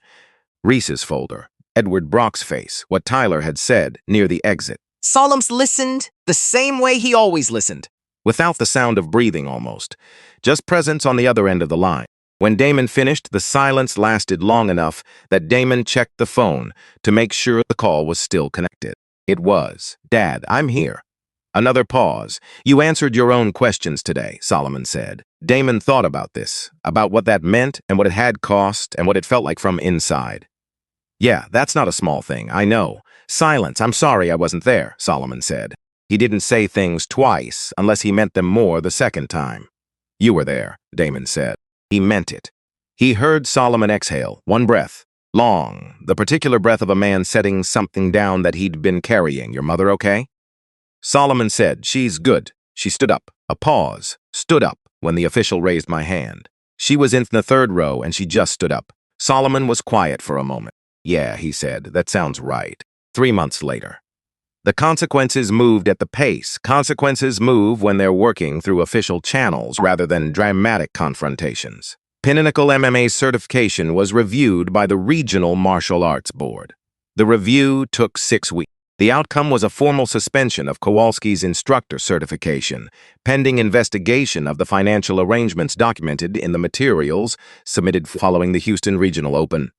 Reese's folder, Edward Brock's face, what Tyler had said near the exit. Solemn's listened the same way he always listened. Without the sound of breathing almost. Just presence on the other end of the line. When Damon finished, the silence lasted long enough that Damon checked the phone to make sure the call was still connected. It was. "Dad, I'm here." Another pause. "You answered your own questions today," Solomon said. Damon thought about this, about what that meant and what it had cost and what it felt like from inside. "Yeah, that's not a small thing, I know." "Silence, I'm sorry I wasn't there," Solomon said. He didn't say things twice unless he meant them more the second time. "You were there," Damon said. He meant it. He heard Solomon exhale, one breath, long, the particular breath of a man setting something down that he'd been carrying. "Your mother okay?" Solomon said, "She's good." She stood up. A pause. Stood up when the official raised my hand. She was in the third row and she just stood up. Solomon was quiet for a moment. "Yeah," he said, "that sounds right." 3 months later. The consequences moved at the pace. Consequences move when they're working through official channels rather than dramatic confrontations. Pinnacle MMA's certification was reviewed by the Regional Martial Arts Board. The review took 6 weeks. The outcome was a formal suspension of Kowalski's instructor certification, pending investigation of the financial arrangements documented in the materials submitted following the Houston Regional Open.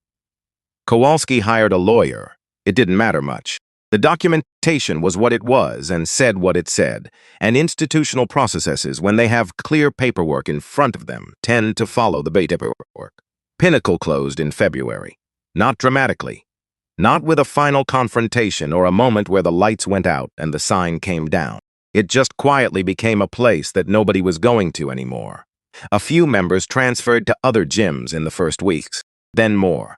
Kowalski hired a lawyer. It didn't matter much. The documentation was what it was and said what it said, and institutional processes, when they have clear paperwork in front of them, tend to follow the paperwork. Pinnacle closed in February. Not dramatically. Not with a final confrontation or a moment where the lights went out and the sign came down. It just quietly became a place that nobody was going to anymore. A few members transferred to other gyms in the first weeks, then more.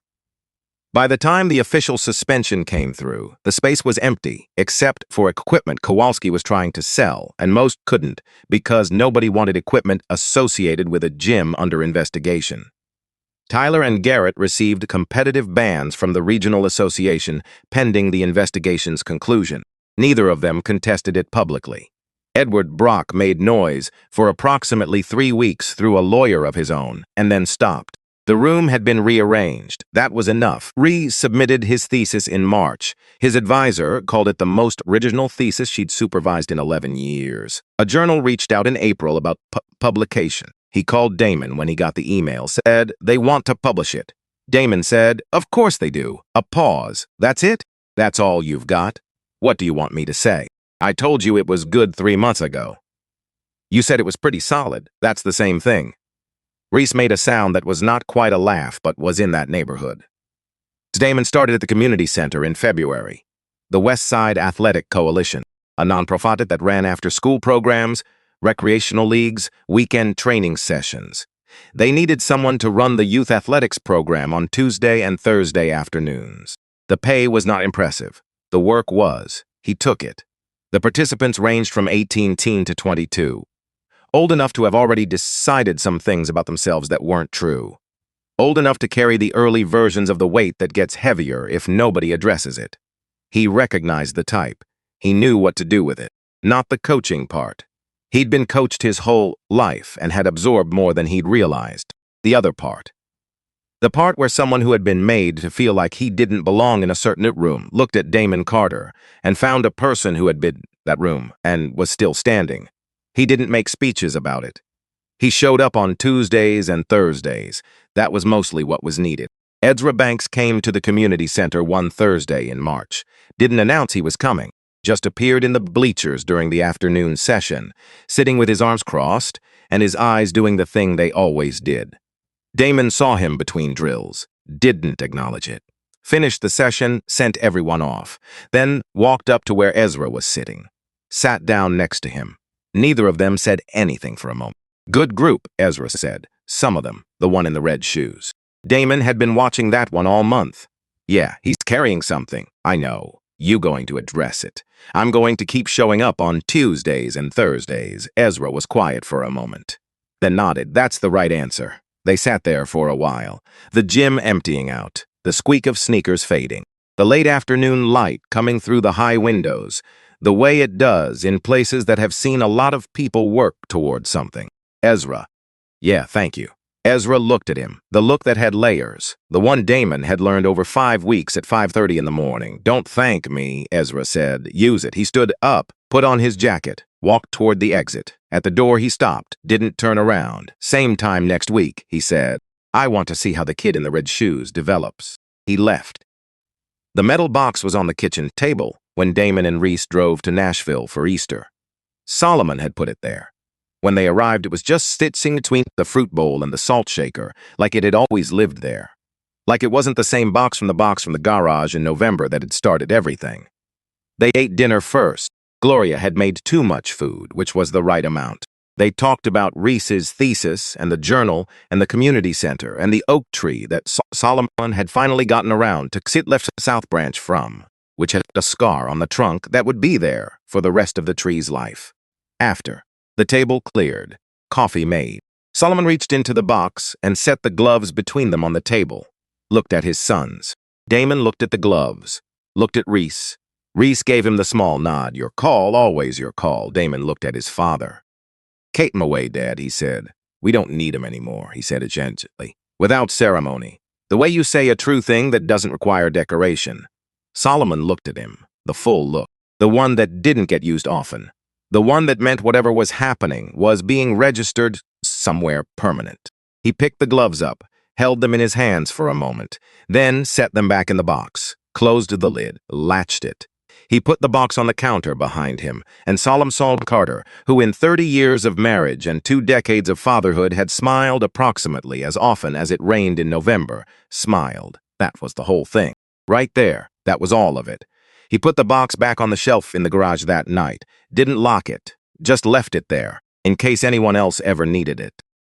By the time the official suspension came through, the space was empty, except for equipment Kowalski was trying to sell, and most couldn't because nobody wanted equipment associated with a gym under investigation. Tyler and Garrett received competitive bans from the regional association pending the investigation's conclusion. Neither of them contested it publicly. Edward Brock made noise for approximately 3 weeks through a lawyer of his own, and then stopped. The room had been rearranged. That was enough. Submitted his thesis in March. His advisor called it the most original thesis she'd supervised in 11 years. A journal reached out in April about publication. He called Damon when he got the email, said, "They want to publish it." Damon said, "Of course they do." A pause. "That's it? That's all you've got? What do you want me to say? I told you it was good 3 months ago." "You said it was pretty solid." "That's the same thing." Reese made a sound that was not quite a laugh, but was in that neighborhood. Damon started at the community center in February. The West Side Athletic Coalition, a nonprofit that ran after-school programs, recreational leagues, weekend training sessions. They needed someone to run the youth athletics program on Tuesday and Thursday afternoons. The pay was not impressive. The work was. He took it. The participants ranged from 18 to 22. Old enough to have already decided some things about themselves that weren't true. Old enough to carry the early versions of the weight that gets heavier if nobody addresses it. He recognized the type. He knew what to do with it. Not the coaching part. He'd been coached his whole life and had absorbed more than he'd realized. The other part. The part where someone who had been made to feel like he didn't belong in a certain room looked at Damon Carter and found a person who had been in that room and was still standing. He didn't make speeches about it. He showed up on Tuesdays and Thursdays. That was mostly what was needed. Ezra Banks came to the community center one Thursday in March. Didn't announce he was coming. Just appeared in the bleachers during the afternoon session, sitting with his arms crossed and his eyes doing the thing they always did. Damon saw him between drills. Didn't acknowledge it. Finished the session, sent everyone off. Then walked up to where Ezra was sitting. Sat down next to him. Neither of them said anything for a moment. "Good group," Ezra said. "Some of them, the one in the red shoes." Damon had been watching that one all month. "Yeah, he's carrying something." "I know." You going to address it. I'm going to keep showing up on Tuesdays and Thursdays. Ezra was quiet for a moment, then nodded. That's the right answer. They sat there for a while, the gym emptying out, the squeak of sneakers fading, the late afternoon light coming through the high windows, the way it does in places that have seen a lot of people work toward something. Ezra. Yeah, thank you. Ezra looked at him, the look that had layers, the one Damon had learned over 5 weeks at 5:30 in the morning. Don't thank me, Ezra said. Use it. He stood up, put on his jacket, walked toward the exit. At the door he stopped, didn't turn around. Same time next week, he said. I want to see how the kid in the red shoes develops. He left. The metal box was on the kitchen table when Damon and Reese drove to Nashville for Easter. Solomon had put it there. When they arrived, it was just sitting between the fruit bowl and the salt shaker, like it had always lived there. Like it wasn't the same box from the garage in November that had started everything. They ate dinner first. Gloria had made too much food, which was the right amount. They talked about Reese's thesis and the journal and the community center and the oak tree that Solomon had finally gotten around to sit left South Branch from, which had a scar on the trunk that would be there for the rest of the tree's life. After, the table cleared, coffee made. Solomon reached into the box and set the gloves between them on the table, looked at his sons. Damon looked at the gloves, looked at Reese. Reese gave him the small nod. Your call, always your call. Damon looked at his father. Kate him away, Dad, he said. We don't need him anymore, he said it gently, without ceremony. The way you say a true thing that doesn't require decoration. Solomon looked at him, the full look, the one that didn't get used often. The one that meant whatever was happening was being registered somewhere permanent. He picked the gloves up, held them in his hands for a moment, then set them back in the box, closed the lid, latched it. He put the box on the counter behind him, and Solomon saw Carter, who in 30 years of marriage and 2 decades of fatherhood had smiled approximately as often as it rained in November, smiled. That was the whole thing. Right there, that was all of it. He put the box back on the shelf in the garage that night, didn't lock it, just left it there, in case anyone else ever needed it.